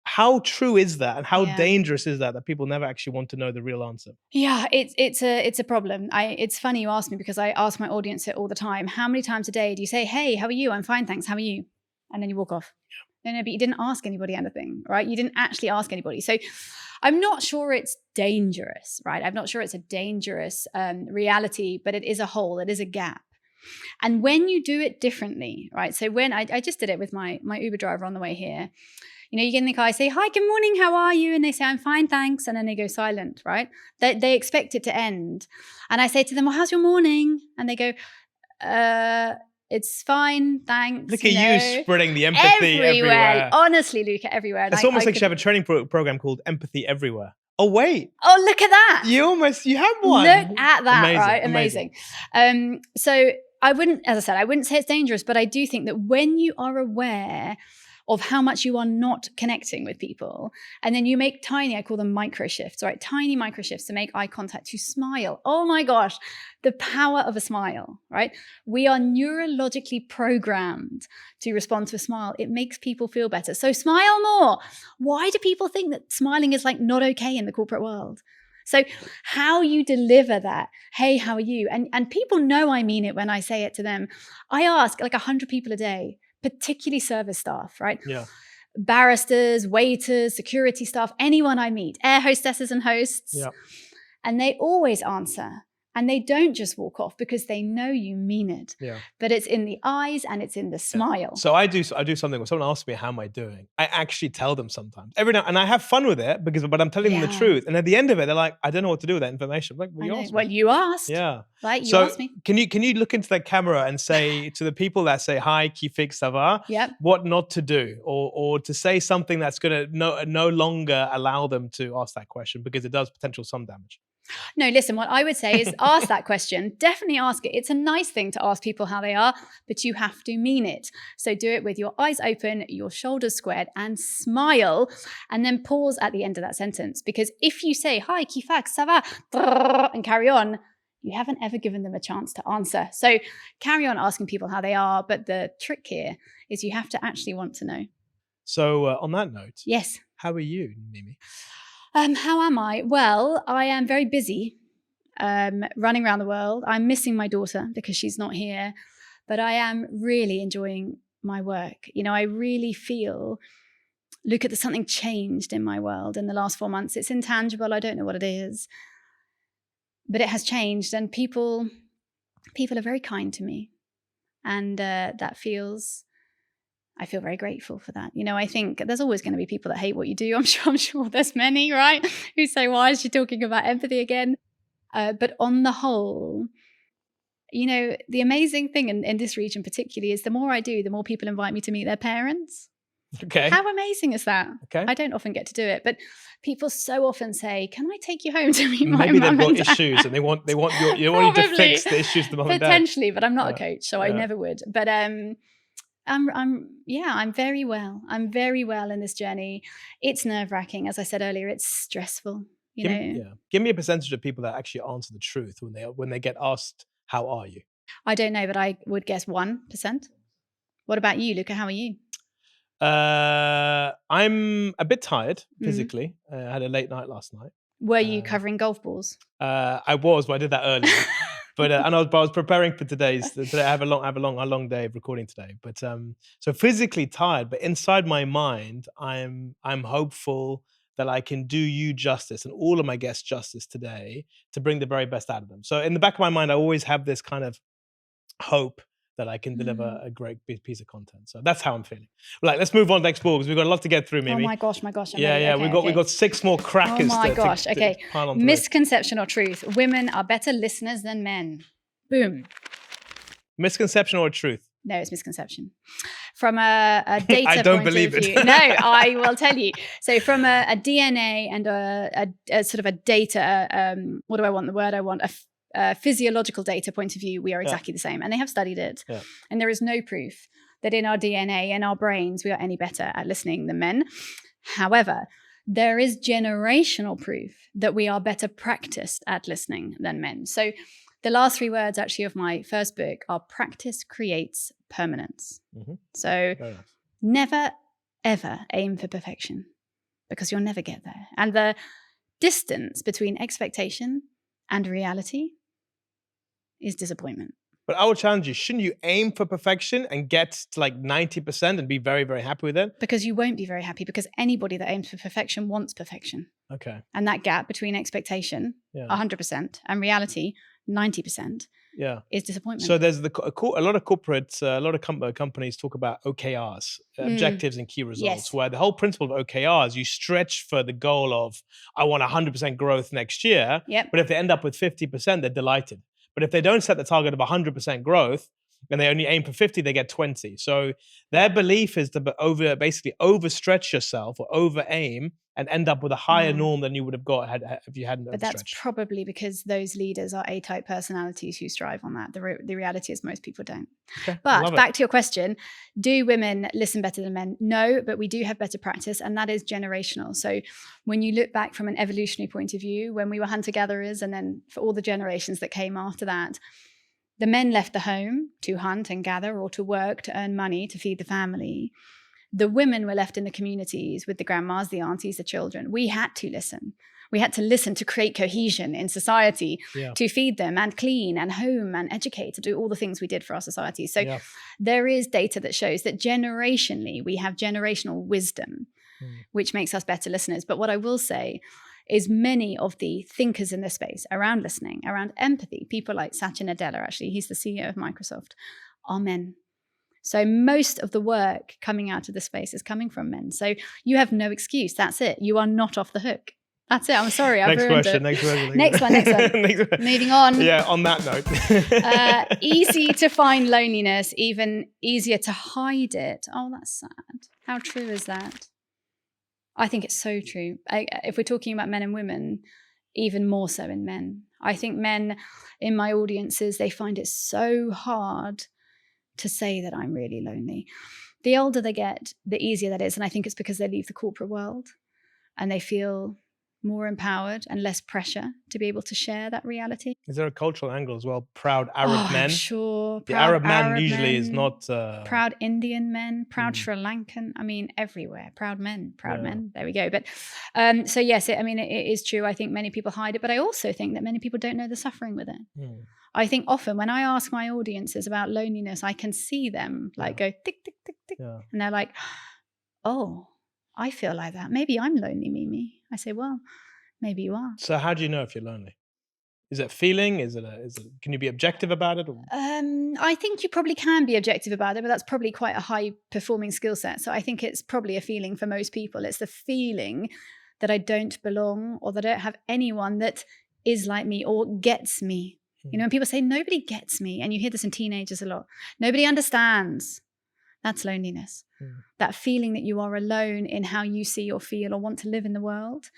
how true is that, and how dangerous is that people never actually want to know the real answer? Yeah, it's a problem. It's funny you ask me, because I ask my audience it all the time. How many times a day do you say, hey, how are you? I'm fine, thanks. How are you? And then you walk off. No, but you didn't ask anybody anything, right? You didn't actually ask anybody. So I'm not sure it's dangerous, right? I'm not sure it's a dangerous reality, but it is a hole, it is a gap. And when you do it differently, right? So when I just did it with my Uber driver on the way here, you know, you get in the car, I say, hi, good morning, how are you? And they say, I'm fine, thanks. And then they go silent, right? They expect it to end. And I say to them, well, how's your morning? And they go, it's fine, thanks. Look at you spreading the empathy everywhere. Honestly, Luca, everywhere. It's almost like you have a training program called Empathy Everywhere. Oh, wait. Oh, look at that. You have one. Look at that, Amazing, right? Amazing. So I wouldn't say it's dangerous, but I do think that when you are aware of how much you are not connecting with people, and then you make tiny, I call them micro shifts, right? Tiny micro shifts to make eye contact, to smile. Oh my gosh, the power of a smile, right? We are neurologically programmed to respond to a smile. It makes people feel better. So smile more. Why do people think that smiling is like not okay in the corporate world? So how you deliver that, hey, how are you? And people know I mean it when I say it to them. I ask like 100 people a day, particularly service staff, right? Yeah. Barristers, waiters, security staff, anyone I meet, air hostesses and hosts. Yeah. And they always answer. And they don't just walk off, because they know you mean it. Yeah. But it's in the eyes and it's in the smile. So I do something when someone asks me, how am I doing? I actually tell them sometimes. Every now, and I have fun with it, but I'm telling them the truth. And at the end of it, they're like, I don't know what to do with that information. I'm like, well, you asked me. Well, you asked. Yeah. Right, you asked me. Can you look into the camera and say to the people that say, hi, Kifak Cava, what not to do, or to say something that's going to no longer allow them to ask that question, because it does potential some damage? No, listen, what I would say is ask that question. Definitely ask it. It's a nice thing to ask people how they are, but you have to mean it. So do it with your eyes open, your shoulders squared, and smile, and then pause at the end of that sentence. Because if you say, hi, Kifak, ça va, and carry on, you haven't ever given them a chance to answer. So carry on asking people how they are, but the trick here is you have to actually want to know. So on that note, yes. How are you, Mimi? How am I? Well, I am very busy running around the world. I'm missing my daughter because she's not here, but I am really enjoying my work. You know, I really feel, Luca, that something changed in my world in the last 4 months. It's intangible. I don't know what it is, but it has changed, and people are very kind to me, and I feel very grateful for that. You know, I think there's always going to be people that hate what you do. I'm sure there's many, right, who say, why is she talking about empathy again? But on the whole, you know, the amazing thing in this region particularly is the more I do, the more people invite me to meet their parents. Okay. How amazing is that? Okay. I don't often get to do it, but people so often say, can I take you home to meet my Maybe mum they've and got dad? issues and you want you to fix the issues the mum and dad. Potentially, but I'm not a coach, so I never would. But I'm very well. I'm very well in this journey. It's nerve-wracking. As I said earlier, it's stressful. You know? Give me a percentage of people that actually answer the truth when they get asked, how are you? I don't know, but I would guess 1%. What about you, Luca? How are you? I'm a bit tired physically. I had a late night last night. Were you covering golf balls? I was, but I did that earlier. But I was preparing for today. I have a long day of recording today. But so physically tired, but inside my mind, I'm hopeful that I can do you justice and all of my guests justice today to bring the very best out of them. So in the back of my mind, I always have this kind of hope that I can deliver a great piece of content. So that's how I'm feeling. Right, let's move on to next ball because we've got a lot to get through, Mimi. Oh my gosh. We've got 6 more crackers. Oh my gosh. Okay. Misconception or truth? Women are better listeners than men. Boom. Misconception or truth? No, it's Misconception. From a data I don't point believe of it. view. No, I will tell you. So from a DNA and a sort of a data, what do I want? The word I want, a physiological data point of view, we are exactly the same. And they have studied it. Yeah. And there is no proof that in our DNA and our brains, we are any better at listening than men. However, there is generational proof that we are better practiced at listening than men. So the last 3 words actually of my first book are practice creates permanence. Mm-hmm. So Very nice. never, ever aim for perfection because you'll never get there. And the distance between expectation and reality is disappointment. But I will challenge you. Shouldn't you aim for perfection and get to like 90% and be very, very happy with it? Because you won't be very happy because anybody that aims for perfection wants perfection. Okay. And that gap between expectation, 100%, and reality, 90%, is disappointment. So there's a lot of corporates, a lot of companies talk about OKRs, objectives and key results, where the whole principle of OKRs, you stretch for the goal of, I want 100% growth next year. Yep. But if they end up with 50%, they're delighted. But if they don't set the target of 100% growth and they only aim for 50, they get 20. So their belief is to basically overstretch yourself or over aim and end up with a higher norm than you would have got if you hadn't But overstretched. that's probably because those leaders are A-type personalities who strive on that. The reality is most people don't. Okay, But back to your question, do women listen better than men? No, but we do have better practice, and that is generational. So when you look back from an evolutionary point of view, when we were hunter-gatherers, and then for all the generations that came after that, the men left the home to hunt and gather or to work to earn money to feed the family. The women were left in the communities with the grandmas, the aunties, the children. We had to listen. We had to listen to create cohesion in society, to feed them and clean and home and educate, to do all the things we did for our society. So there is data that shows that generationally, we have generational wisdom, which makes us better listeners. But what I will say is many of the thinkers in this space around listening, around empathy, people like Satya Nadella, actually, he's the CEO of Microsoft, are men. So most of the work coming out of the space is coming from men. So you have no excuse. That's it. You are not off the hook. That's it. I'm sorry. I've ruined it. Next question. Next one. Moving on. Yeah, on that note. Easy to find loneliness, even easier to hide it. Oh, that's sad. How true is that? I think it's so true. If we're talking about men and women, even more so in men. I think men in my audiences, they find it so hard to say that I'm really lonely. The older they get, the easier that is. And I think it's because they leave the corporate world and they feel more empowered and less pressure to be able to share that reality. Is there a cultural angle as well? Proud Arab men? Sure. The Arab man usually is not... proud Indian men, proud Sri Lankan, I mean, everywhere. Proud men. There we go. But so yes, it is true. I think many people hide it, but I also think that many people don't know the suffering with it. I think often when I ask my audiences about loneliness, I can see them like go tick, tick, tick, tick. And they're like, oh, I feel like that. Maybe I'm lonely, Mimi. I say, well, maybe you are. So how do you know if you're lonely? Is it a feeling? Can you be objective about it? I think you probably can be objective about it, but that's probably quite a high performing skill set. So I think it's probably a feeling for most people. It's the feeling that I don't belong or that I don't have anyone that is like me or gets me. You know, when people say nobody gets me, and you hear this in teenagers a lot, nobody understands. That's loneliness. That feeling that you are alone in how you see or feel or want to live in the world.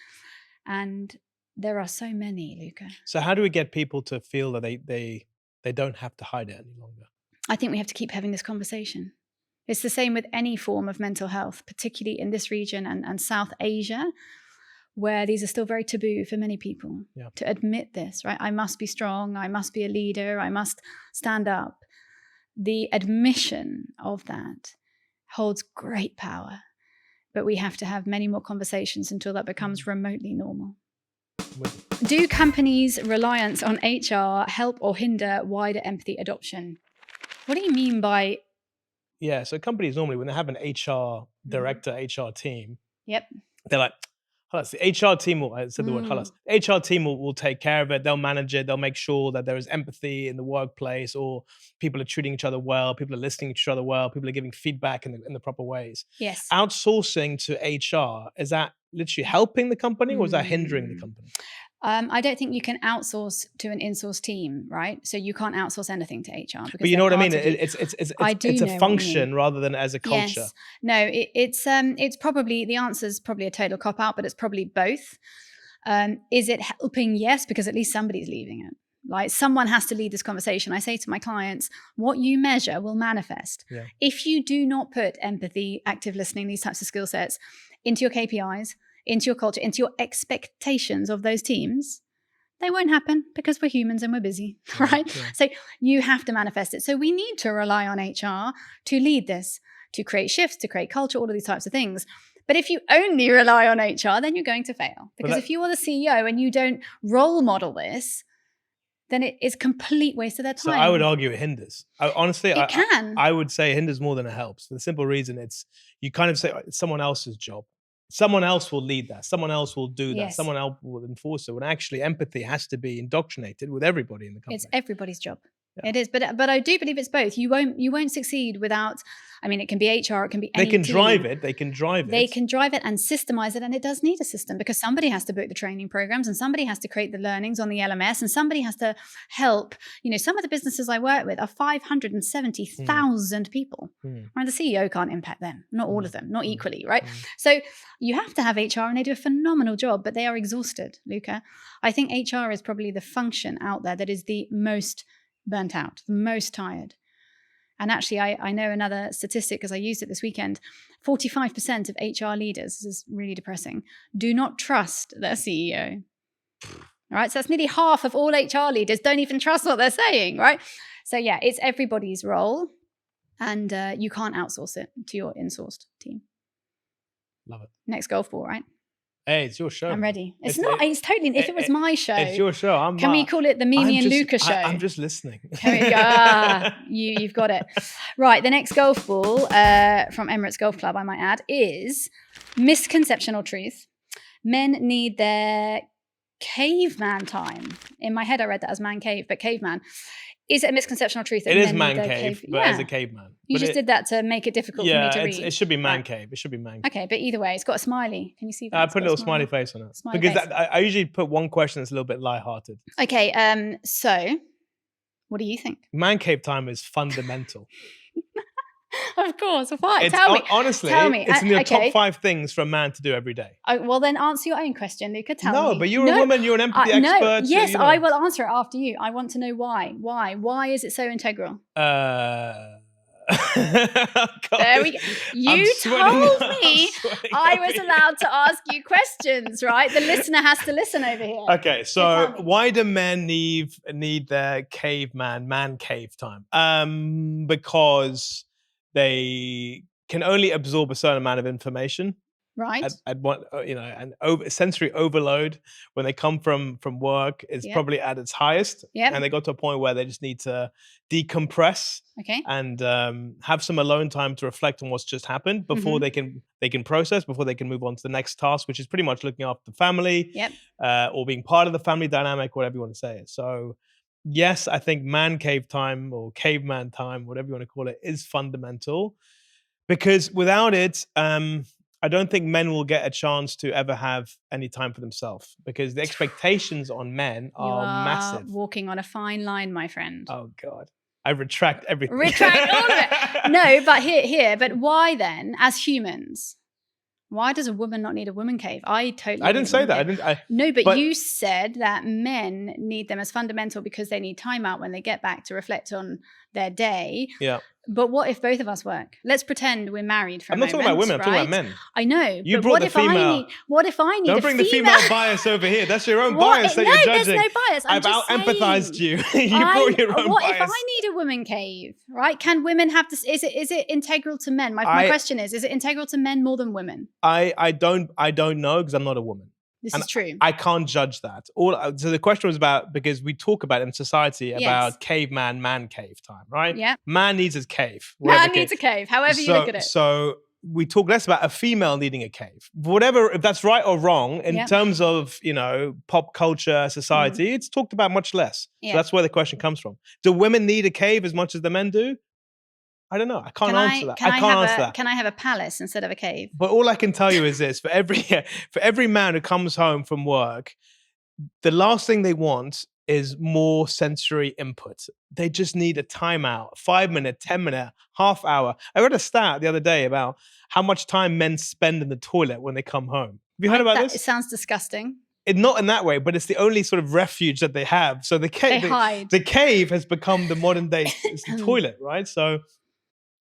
And there are so many, Luca. So how do we get people to feel that they don't have to hide it any longer? I think we have to keep having this conversation. It's the same with any form of mental health, particularly in this region and South Asia, where these are still very taboo for many people to admit this, right? I must be strong. I must be a leader. I must stand up. The admission of that holds great power, but we have to have many more conversations until that becomes remotely normal. Do companies' reliance on HR help or hinder wider empathy adoption? What do you mean by... Yeah, so companies normally, when they have an HR director, HR team, they're like, the HR team will, I said the word halas. HR team will take care of it. They'll manage it. They'll make sure that there is empathy in the workplace, or people are treating each other well. People are listening to each other well. People are giving feedback in the proper ways. Yes. Outsourcing to HR, is that literally helping the company or is that hindering the company? I don't think you can outsource to an in-source team, right? So you can't outsource anything to HR. But you know what I mean? It's It's a function rather than as a culture. Yes. No, it's probably, the answer is probably a total cop-out, but it's probably both. Is it helping? Yes, because at least somebody's leading it. Like, someone has to lead this conversation. I say to my clients, what you measure will manifest. Yeah. If you do not put empathy, active listening, these types of skill sets into your KPIs, into your culture, into your expectations of those teams, they won't happen because we're humans and we're busy, right? Yeah. So you have to manifest it. So we need to rely on HR to lead this, to create shifts, to create culture, all of these types of things. But if you only rely on HR, then you're going to fail. Because if you are the CEO and you don't role model this, then it is complete waste of their time. So I would argue it hinders. Honestly, It can. I would say it hinders more than it helps. For the simple reason, you kind of say it's someone else's job. Someone else will lead that. Someone else will do that. Yes. Someone else will enforce it. When actually empathy has to be indoctrinated with everybody in the company. It's everybody's job. Yeah. It is, but I do believe it's both. You won't succeed without. I mean, it can be HR, it can be any They can team. drive it. They can drive it. They can drive it and systemize it, and it does need a system because somebody has to book the training programs, and somebody has to create the learnings on the LMS, and somebody has to help. You know, some of the businesses I work with are 570,000 people. Right, the CEO can't impact them, not all of them, not equally, right? So you have to have HR, and they do a phenomenal job, but they are exhausted, Luca. I think HR is probably the function out there that is the most burnt out, the most tired. And actually, I know another statistic because I used it this weekend. 45% of HR leaders, this is really depressing, do not trust their CEO. All right, so that's nearly half of all HR leaders don't even trust what they're saying, right? So yeah, it's everybody's role, and you can't outsource it to your in-sourced team. Love it. Next golf ball, right? Hey, it's your show. I'm ready. It's totally, if it was my show. It's your show. Can we call it the Mimi and Luca show? I'm just listening. There we go. You've got it. Right, the next golf ball from Emirates Golf Club, I might add, is misconception or truth. Men need their caveman time. In my head, I read that as man cave, but caveman. Is it a misconception or truth? It is man cave, but as a caveman. You just did that to make it difficult for me to read. It should be man cave. It should be man cave. Okay, but either way, it's got a smiley. Can you see that? I put a little smiley face on it. Because I usually put one question that's a little bit lighthearted. Okay, so what do you think? Man cave time is fundamental. Of course. Why? Tell me. Honestly, it's in your top 5 things for a man to do every day. Well, then answer your own question, Luca. Tell me. No, but you're a woman. You're an empathy expert. No. Yes, so, I will answer it after you. I want to know why. Why is it so integral? There we go. You told me I was allowed to ask you questions, right? The listener has to listen over here. Okay, so why do men need their man cave time? Because they can only absorb a certain amount of information. Right. At one, and sensory overload when they come from work is probably at its highest. Yeah. And they got to a point where they just need to decompress. Okay. And have some alone time to reflect on what's just happened before they can process, before they can move on to the next task, which is pretty much looking after the family. Yep. Or being part of the family dynamic, whatever you want to say it. So yes, I think man cave time or caveman time, whatever you want to call it, is fundamental. Because without it, I don't think men will get a chance to ever have any time for themselves because the expectations on men are massive. Walking on a fine line, my friend. Oh God. I retract everything. Retract all of it. No, but but why then, as humans, why does a woman not need a woman cave? I didn't say that. No, but you said that men need them as fundamental because they need time out when they get back to reflect on their day. Yeah. But what if both of us work? Let's pretend we're married for a moment. I'm not talking about women, I'm talking about men. I know. You brought the female. What if I need Don't bring the female bias over here. That's your own bias that you're judging. No, there's no bias. I've out-empathized you. You brought your own bias. What if I need a woman cave, right? Can women have this? Is it integral to men? My question is it integral to men more than women? I don't know because I'm not a woman. This is true. I can't judge that. So the question was about, because we talk about in society about caveman, man cave time, right? Yeah. Man needs his cave. Man needs a cave, however you look at it. So we talk less about a female needing a cave. Whatever, if that's right or wrong, in terms of, pop culture, society, it's talked about much less. Yeah. So that's where the question comes from. Do women need a cave as much as the men do? I don't know. I can't answer that. I can't answer that. Can I have a palace instead of a cave? But all I can tell you is this: for every man who comes home from work, the last thing they want is more sensory input. They just need a timeout, 5 minute, 10 minute, half hour. I read a stat the other day about how much time men spend in the toilet when they come home. Have you heard about It this? sounds disgusting. Not in that way, but it's the only sort of refuge that they have. So They hide. the cave has become the modern day it's the toilet, right? So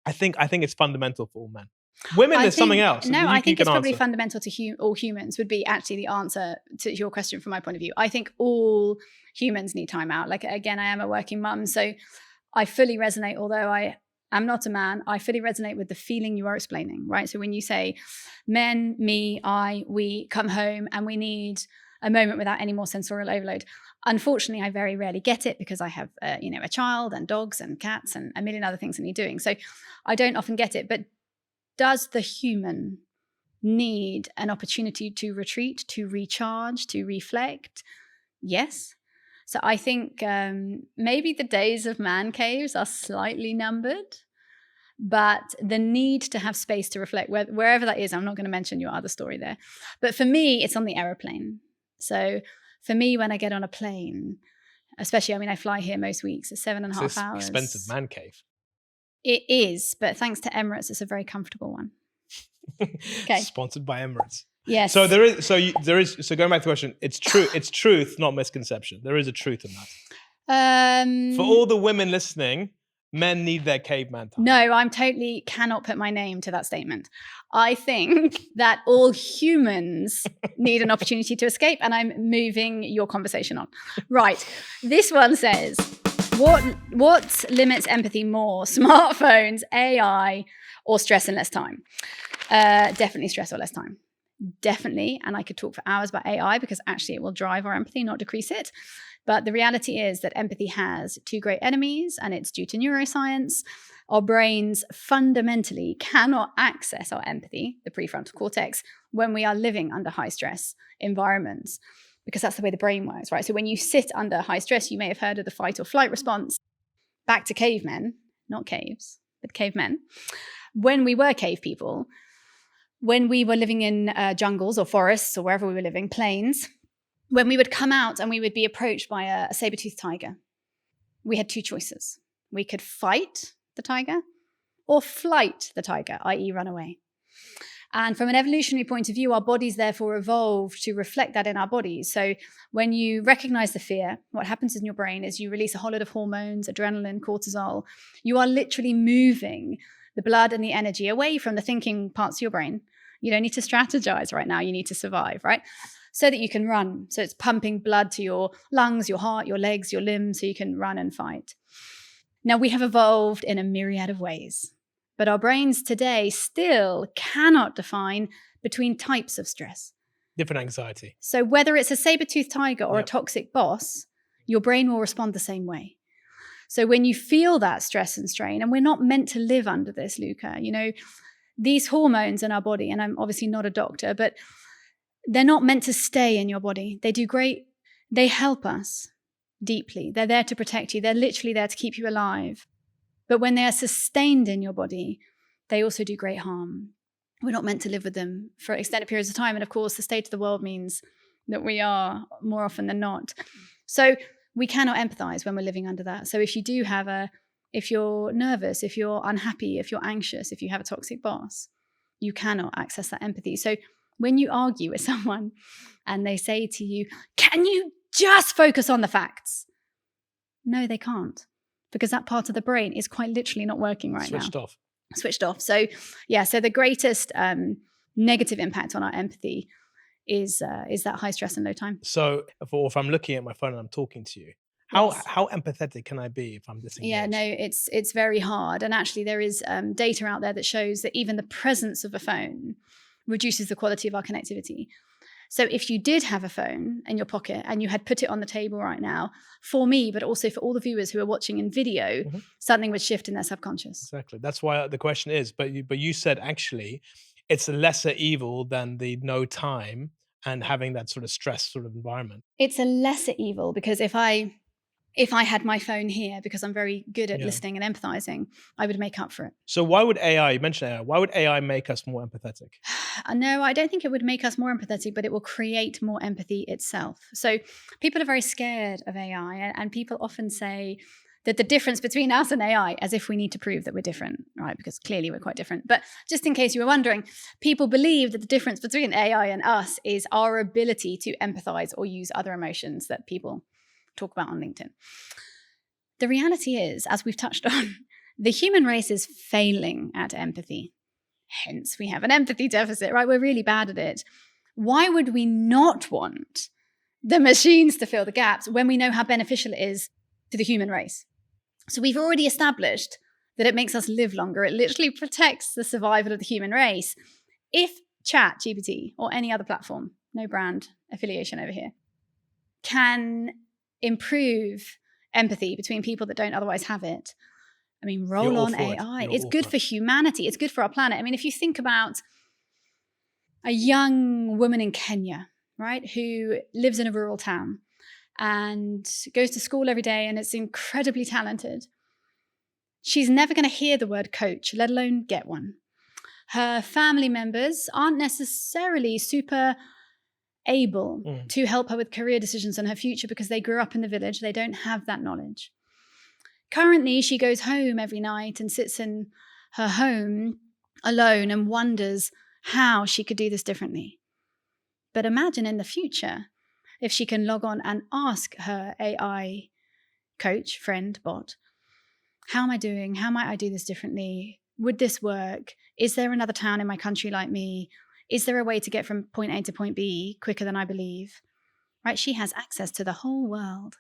I think it's fundamental for all men. Women, there's something else. No, I think can it's probably answer. fundamental to all humans would be actually the answer to your question from my point of view. I think all humans need time out. Like, again, I am a working mum, so I fully resonate, although I am not a man, I fully resonate with the feeling you are explaining, right? So when you say men, me, we come home and we need a moment without any more sensorial overload. Unfortunately, I very rarely get it because I have, a child and dogs and cats and a million other things I need doing. So I don't often get it. But does the human need an opportunity to retreat, to recharge, to reflect? Yes. So I think maybe the days of man caves are slightly numbered, but the need to have space to reflect, wherever that is, I'm not going to mention your other story there. But for me, it's on the aeroplane. So for me, when I get on a plane, especially, I fly here most weeks, it's 7.5 hours. Expensive man cave. It is, but thanks to Emirates, it's a very comfortable one. Okay. Sponsored by Emirates. Yes. So there is. So going back to the question, it's true. It's truth, not misconception. There is a truth in that. For all the women listening, men need their caveman time. No, I'm totally cannot put my name to that statement. I think that all humans need an opportunity to escape, and I'm moving your conversation on. Right. This one says, what limits empathy more? Smartphones, AI, or stress and less time? Definitely stress or less time. Definitely. And I could talk for hours about AI because actually it will drive our empathy, not decrease it. But the reality is that empathy has two great enemies, and it's due to neuroscience. Our brains fundamentally cannot access our empathy, the prefrontal cortex, when we are living under high stress environments, because that's the way the brain works, right? So when you sit under high stress, you may have heard of the fight or flight response. Back to cavemen, not caves, but cavemen. When we were cave people, when we were living in jungles or forests or wherever we were living, plains, when we would come out and we would be approached by a saber-toothed tiger, we had two choices. We could fight the tiger or flight the tiger, i.e. run away. And from an evolutionary point of view, our bodies therefore evolved to reflect that in our bodies. So when you recognize the fear, what happens in your brain is you release a whole lot of hormones, adrenaline, cortisol. You are literally moving the blood and the energy away from the thinking parts of your brain. You don't need to strategize right now. You need to survive, right? So that you can run. So it's pumping blood to your lungs, your heart, your legs, your limbs, so you can run and fight. Now, we have evolved in a myriad of ways, but our brains today still cannot define between types of stress. Different anxiety. So whether it's a saber-toothed tiger or a toxic boss, your brain will respond the same way. So when you feel that stress and strain, and we're not meant to live under this, Luca, these hormones in our body, and I'm obviously not a doctor, but they're not meant to stay in your body. They do great. They help us deeply. They're there to protect you. They're literally there to keep you alive. But when they are sustained in your body, they also do great harm. We're not meant to live with them for extended periods of time. And of course, the state of the world means that we are more often than not. So we cannot empathize when we're living under that. So if you do have if you're nervous, if you're unhappy, if you're anxious, if you have a toxic boss, you cannot access that empathy. So when you argue with someone and they say to you, can you just focus on the facts? No, they can't, because that part of the brain is quite literally not working right now. Switched off. So so the greatest negative impact on our empathy is that high stress and low time. So if I'm looking at my phone and I'm talking to you, how empathetic can I be if I'm disengaged? Yeah, no, it's very hard. And actually there is data out there that shows that even the presence of a phone reduces the quality of our connectivity. So if you did have a phone in your pocket and you had put it on the table right now, for me, but also for all the viewers who are watching in video, something would shift in their subconscious. Exactly. That's why the question is, but you said actually it's a lesser evil than the no time and having that sort of stress sort of environment. It's a lesser evil because if I had my phone here, because I'm very good at listening and empathizing, I would make up for it. So why would AI, you mentioned AI, why would AI make us more empathetic? No, I don't think it would make us more empathetic, but it will create more empathy itself. So people are very scared of AI, and people often say that the difference between us and AI, as if we need to prove that we're different, right? Because clearly we're quite different. But just in case you were wondering, people believe that the difference between AI and us is our ability to empathize or use other emotions that people talk about on LinkedIn. The reality is, as we've touched on, the human race is failing at empathy. Hence, we have an empathy deficit, right? We're really bad at it. Why would we not want the machines to fill the gaps when we know how beneficial it is to the human race? So we've already established that it makes us live longer. It literally protects the survival of the human race. If ChatGPT or any other platform, no brand affiliation over here, can improve empathy between people that don't otherwise have it, I mean, roll on AI. It's good for humanity. It's good for our planet. I mean, if you think about a young woman in Kenya, right, who lives in a rural town and goes to school every day and is incredibly talented, she's never going to hear the word coach, let alone get one. Her family members aren't necessarily super able to help her with career decisions in her future because they grew up in the village. They don't have that knowledge. Currently, she goes home every night and sits in her home alone and wonders how she could do this differently. But imagine in the future, if she can log on and ask her AI coach, friend, bot, how am I doing? How might I do this differently? Would this work? Is there another town in my country like me? Is there a way to get from point A to point B quicker than I believe? Right? She has access to the whole world.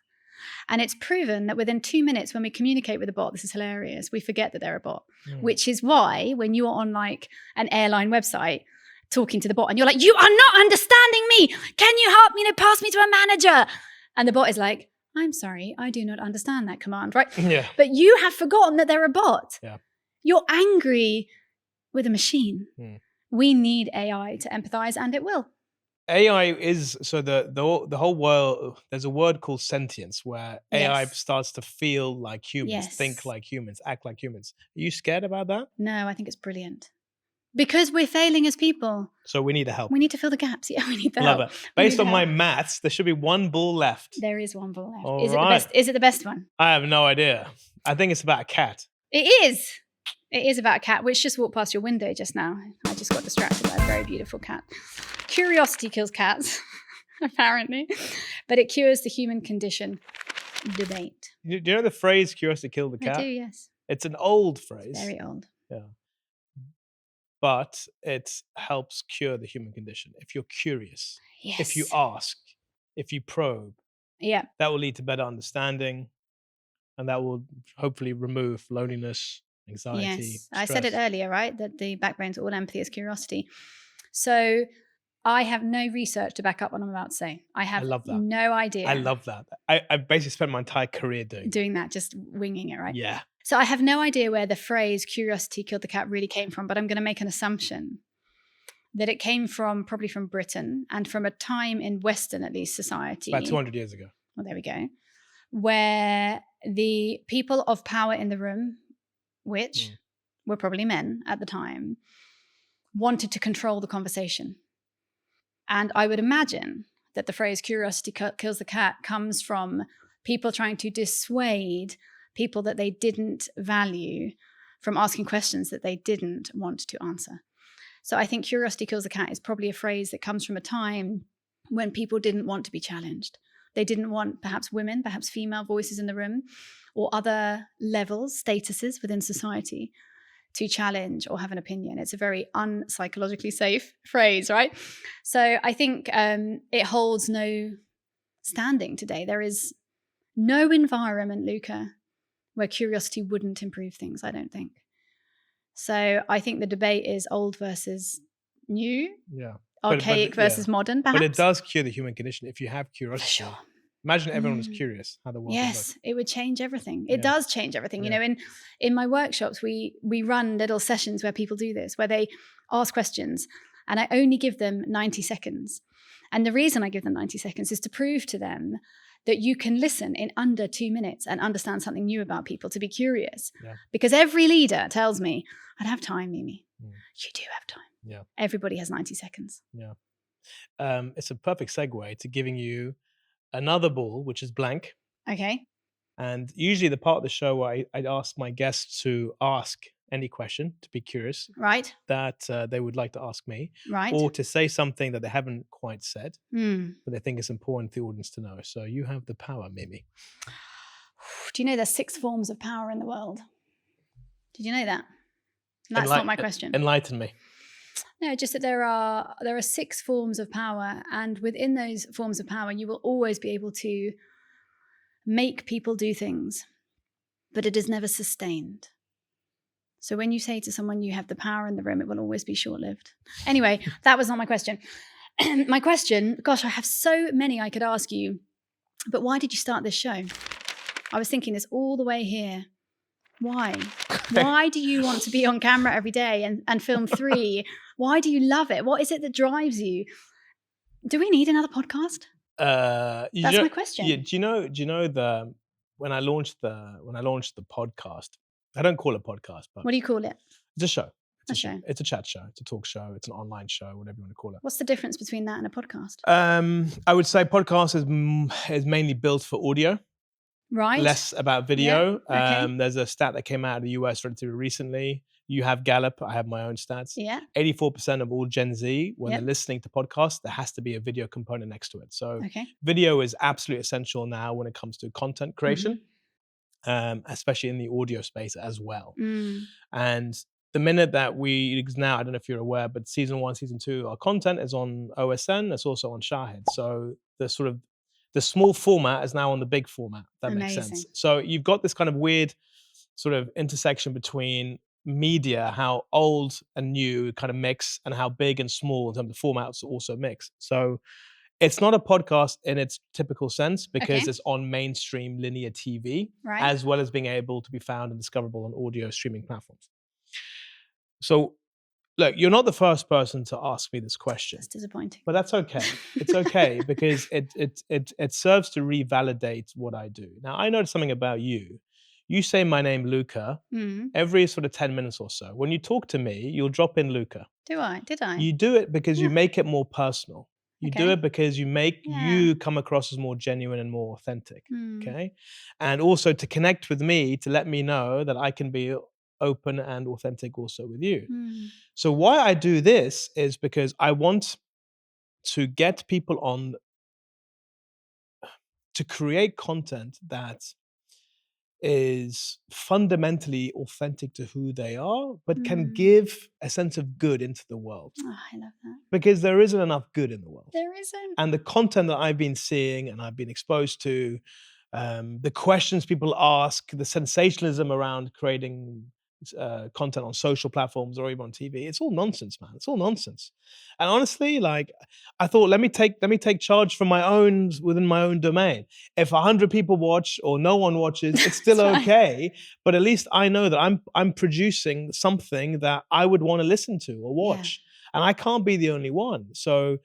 And it's proven that within 2 minutes when we communicate with a bot, this is hilarious, we forget that they're a bot, which is why when you are on like an airline website talking to the bot and you're like, you are not understanding me. Can you help me? Pass me to a manager. And the bot is like, I'm sorry, I do not understand that command, right? Yeah. But you have forgotten that they're a bot. Yeah. You're angry with a machine. We need AI to empathize, and it will. AI is so the whole world. There's a word called sentience, where AI Yes. starts to feel like humans, Yes. think like humans, act like humans. Are you scared about that? No, I think it's brilliant. Because we're failing as people. So we need the help. We need to fill the gaps. Yeah, we need the Love help. it. Based on my maths, there should be one ball left. There is one ball left. All Is right. it the best? Is it the best one? I have no idea. I think it's about a cat. It is. It is about a cat, which just walked past your window just now. I just got distracted by a very beautiful cat. Curiosity kills cats, apparently, but it cures the human condition debate. Do you know the phrase "curiosity killed the cat"? I do, yes. It's an old phrase. Very old. Yeah. But it helps cure the human condition. If you're curious, Yes. if you ask, if you probe, Yeah. that will lead to better understanding, and that will hopefully remove loneliness, anxiety. Yes. I said it stress. earlier, right? That the backbone to all empathy is curiosity. So I have no research to back up what I'm about to say. I have love that. no idea. I love that. I basically spent my entire career doing that, just winging it, right? Yeah. So I have no idea where the phrase curiosity killed the cat really came from, but I'm going to make an assumption that it came from probably from Britain and from a time in Western, at least, society. About 200 years ago. Well, there we go. Where the people of power in the room, which were probably men at the time, wanted to control the conversation. And I would imagine that the phrase curiosity kills the cat comes from people trying to dissuade people that they didn't value from asking questions that they didn't want to answer. So I think curiosity kills the cat is probably a phrase that comes from a time when people didn't want to be challenged. They didn't want perhaps women, perhaps female voices in the room, or other levels, statuses within society to challenge or have an opinion. It's a very unpsychologically safe phrase, right? So I think it holds no standing today. There is no environment, Luca, where curiosity wouldn't improve things, I don't think. So I think the debate is old versus new, archaic versus modern, perhaps. But it does cure the human condition if you have curiosity. For sure. Imagine everyone was curious how the world Yes, it would change everything. It does change everything. Yeah. You know, in my workshops, we run little sessions where people do this, where they ask questions, and I only give them 90 seconds. And the reason I give them 90 seconds is to prove to them that you can listen in under 2 minutes and understand something new about people, to be curious. Yeah. Because every leader tells me, I'd have time, Mimi. You do have time. Yeah. Everybody has 90 seconds. Yeah. It's a perfect segue to giving you another ball, which is blank. Okay. And usually the part of the show where I'd ask my guests to ask any question, to be curious, Right. that they would like to ask me, Right. or to say something that they haven't quite said, Hmm. but they think it's important for the audience to know. So you have the power, Mimi. Do you know there's 6 forms of power in the world? Did you know that? That's not my question. Enlighten me. No, just that there are 6 forms of power, and within those forms of power, you will always be able to make people do things, but it is never sustained. So when you say to someone you have the power in the room, it will always be short-lived. Anyway, that was not my question. My question, gosh, I have so many I could ask you, but why did you start this show? I was thinking this all the way here. Why? Why do you want to be on camera every day and film 3? Why do you love it? What is it that drives you? Do we need another podcast? That's my question. Yeah, do you know when I launched the podcast, I don't call it a podcast, but What do you call it? it's a show. It's A show. It's a chat show. It's a talk show. It's an online show, whatever you want to call it. What's the difference between that and a podcast? I would say podcast is mainly built for audio, Right. less about video. Yeah. Okay. There's a stat that came out of the US relatively recently. You have Gallup. I have my own stats. Yeah. 84% of all Gen Z, when Yep. they're listening to podcasts, there has to be a video component next to it. So Okay. video is absolutely essential now when it comes to content creation, Mm-hmm. especially in the audio space as well. Mm. And the minute that now, I don't know if you're aware, but season 1, season 2, our content is on OSN. It's also on Shahid. So the small format is now on the big format. If that makes sense. Amazing. So you've got this kind of weird sort of intersection between media, how old and new kind of mix, and how big and small in terms of formats also mix. So it's not a podcast in its typical sense because Okay. it's on mainstream linear TV, Right. as well as being able to be found and discoverable on audio streaming platforms. So look, you're not the first person to ask me this question, That's disappointing. but that's okay. It's okay because it serves to revalidate what I do. Now, I noticed something about you. You say my name, Luca, Mm. every sort of 10 minutes or so. When you talk to me, you'll drop in Luca. Do I? Did I? You do it because you Yeah. make it more personal. You do Okay. it because you make Yeah. you come across as more genuine and more authentic. Mm. Okay. And also to connect with me, to let me know that I can be open and authentic also with you. Mm. So why I do this is because I want to get people on to create content that is fundamentally authentic to who they are, but can Mm. give a sense of good into the world. Oh, I love that. Because there isn't enough good in the world. There isn't. And the content that I've been seeing and I've been exposed to, the questions people ask, the sensationalism around creating content on social platforms or even on TV, it's all nonsense, man. It's all nonsense. And honestly, like, I thought, let me take charge from within my own domain. If 100 people watch or no one watches, it's still It's fine. okay. But at least I know that I'm producing something that I would want to listen to or watch. And I can't be the only one. So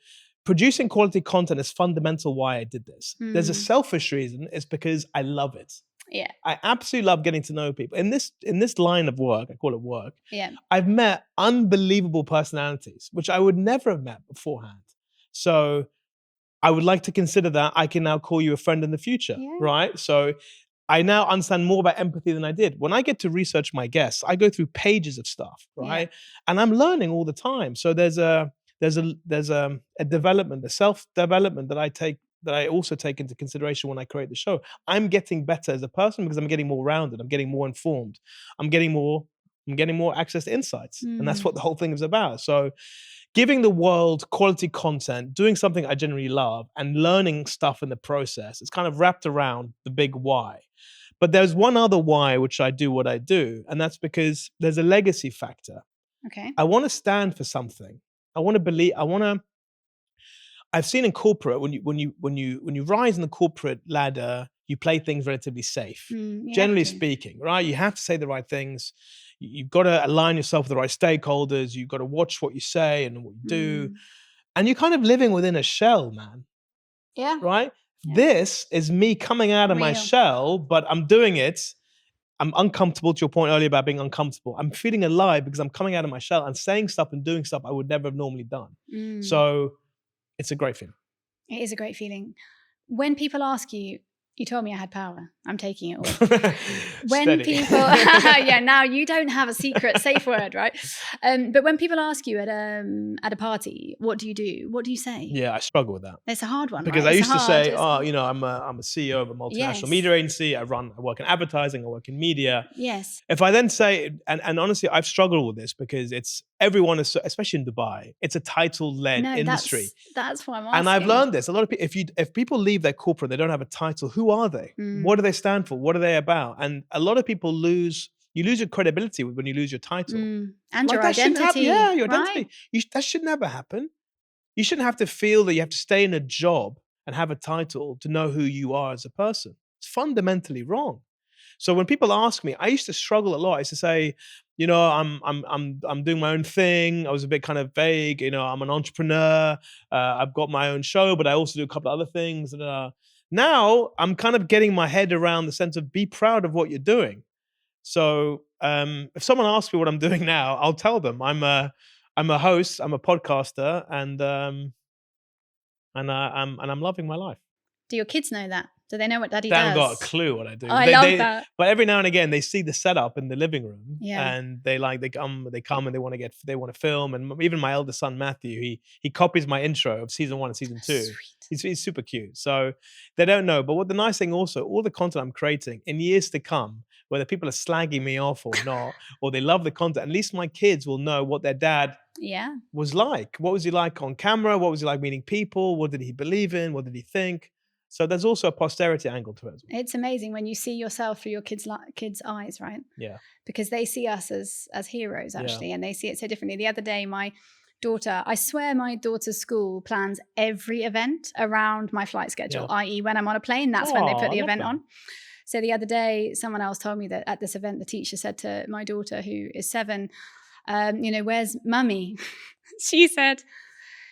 producing quality content is fundamental why I did this. There's a Mm. selfish reason. It's because I love it. Yeah. I absolutely love getting to know people. In this line of work, I call it work, Yeah. I've met unbelievable personalities, which I would never have met beforehand. So I would like to consider that I can now call you a friend in the future, Yeah. right? So I now understand more about empathy than I did. When I get to research my guests, I go through pages of stuff, right? And I'm learning all the time. So there's a development, a self-development that I also take into consideration when I create the show. I'm getting better as a person because I'm getting more rounded. I'm getting more informed. I'm getting more access to insights. And that's Mm. what the whole thing is about. So giving the world quality content, doing something I genuinely love, and learning stuff in the process, it's kind of wrapped around the big why. But there's one other why which I do what I do, and that's because there's a legacy factor. Okay. I want to stand for something. I've seen in corporate when you rise in the corporate ladder, you play things relatively safe. Mm, you Generally have to. speaking, right? You have to say the right things. You've got to align yourself with the right stakeholders. You've got to watch what you say and what you do. Mm. And you're kind of living within a shell, man, Yeah. right? Yeah. This is me coming out of my Real. shell, but I'm doing it I'm uncomfortable, to your point earlier about being uncomfortable. I'm feeling alive because I'm coming out of my shell and saying stuff and doing stuff I would never have normally done. So it's a great feeling. It is a great feeling. When people ask you, you told me I had power. I'm taking it all. When Steady. people, yeah, now you don't have a secret safe word, right? But when people ask you at a party, what do you do? What do you say? Yeah, I struggle with that. It's a hard one, Because right? I It's used to hard, say, it's- I'm a CEO of a multinational Yes. media agency. I work in advertising, I work in media. Yes. If I then say, and honestly, I've struggled with this because everyone is, especially in Dubai, it's a title-led No, industry. that's why I'm asking. And I've learned this. A lot of people, if people leave their corporate, they don't have a title. Who are they? What do they stand for? What are they about? And a lot of people lose your credibility when you lose your title. And Like, your that shouldn't happen. identity. Yeah, your right? identity. That should never happen. You shouldn't have to feel that you have to stay in a job and have a title to know who you are as a person. It's fundamentally wrong. So when people ask me, I used to struggle a lot. I used to say, I'm doing my own thing. I was a bit kind of vague. I'm an entrepreneur. I've got my own show, but I also do a couple of other things. Now I'm kind of getting my head around the sense of be proud of what you're doing. So if someone asks me what I'm doing now, I'll tell them I'm a host, I'm a podcaster, and I'm loving my life. Do your kids know that? Do they know what Daddy They does? haven't got a clue what I do. Oh, I love that. But every now and again, they see the setup in the living room, Yeah. and they come and they want to film. And even my eldest son Matthew, he copies my intro of season 1 and season 2. Sweet. He's super cute. So they don't know. But what the nice thing also, all the content I'm creating in years to come, whether people are slagging me off or not, or they love the content, at least my kids will know what their dad was like. What was he like on camera? What was he like meeting people? What did he believe in? What did he think? So there's also a posterity angle to it as well. It's amazing when you see yourself through your kids' eyes, right? Yeah. Because they see us as heroes, actually, and they see it so differently. The other day, my daughter, I swear my daughter's school plans every event around my flight schedule, i.e. when I'm on a plane, that's when they put the event on. So the other day, someone else told me that at this event, the teacher said to my daughter, who is 7, where's mummy? She said,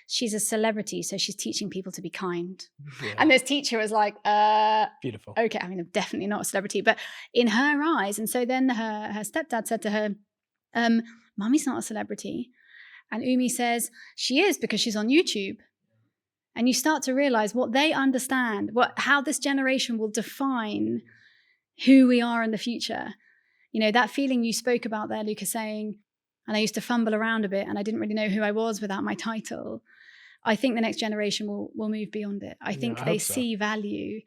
she's a celebrity, so she's teaching people to be kind. Yeah. And this teacher was like, beautiful. Okay, I mean, I'm definitely not a celebrity, but in her eyes. And so then her stepdad said to her, Mummy's not a celebrity. And Umi says, she is because she's on YouTube. And you start to realize what they understand, how this generation will define who we are in the future. That feeling you spoke about there, Luca, saying, and I used to fumble around a bit and I didn't really know who I was without my title. I think the next generation will move beyond it. I think they see value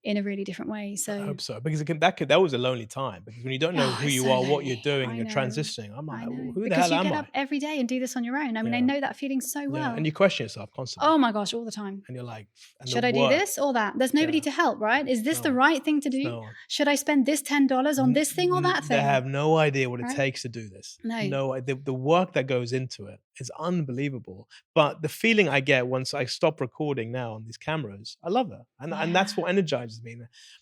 in a really different way. So I hope so, because that was a lonely time, because when you don't know who you are, what you're doing, and you're transitioning, I'm like, who the hell am I? Because you get up every day and do this on your own. I mean, I know that feeling so well. And you question yourself constantly. Oh my gosh, all the time. And you're like, should I do this or that? There's nobody to help, right? Is this the right thing to do? No. Should I spend this $10 on this thing or that thing? They have no idea what it takes to do this. No. The work that goes into it is unbelievable. But the feeling I get once I stop recording now on these cameras, I love it. And that's what energizes me.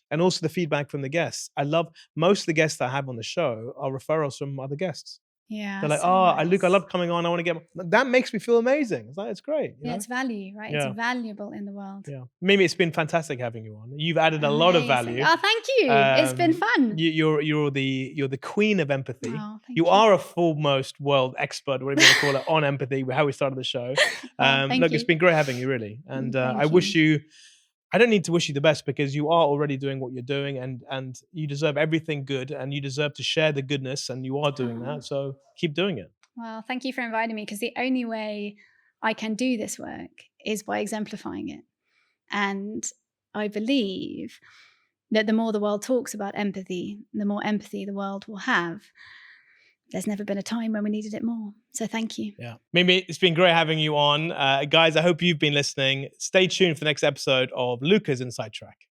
And also the feedback from the guests. I love most of the guests that I have on the show are referrals from other guests. Yeah. They're like, Luke, I love coming on. I want to get that makes me feel amazing. It's like, it's great. You know? It's value, right? Yeah. It's valuable in the world. Yeah. Mimi, it's been fantastic having you on. You've added a lot of value. Oh, thank you. It's been fun. You're the queen of empathy. Oh, you are a foremost world expert, whatever you want to call it, on empathy, how we started the show. Look, it's been great having you, really. And I wish you. I don't need to wish you the best, because you are already doing what you're doing, and you deserve everything good, and you deserve to share the goodness, and you are doing that. So keep doing it. Well, thank you for inviting me, because the only way I can do this work is by exemplifying it. And I believe that the more the world talks about empathy, the more empathy the world will have. There's never been a time when we needed it more. So thank you. Yeah. Mimi, it's been great having you on. Guys, I hope you've been listening. Stay tuned for the next episode of Luca's Inside Track.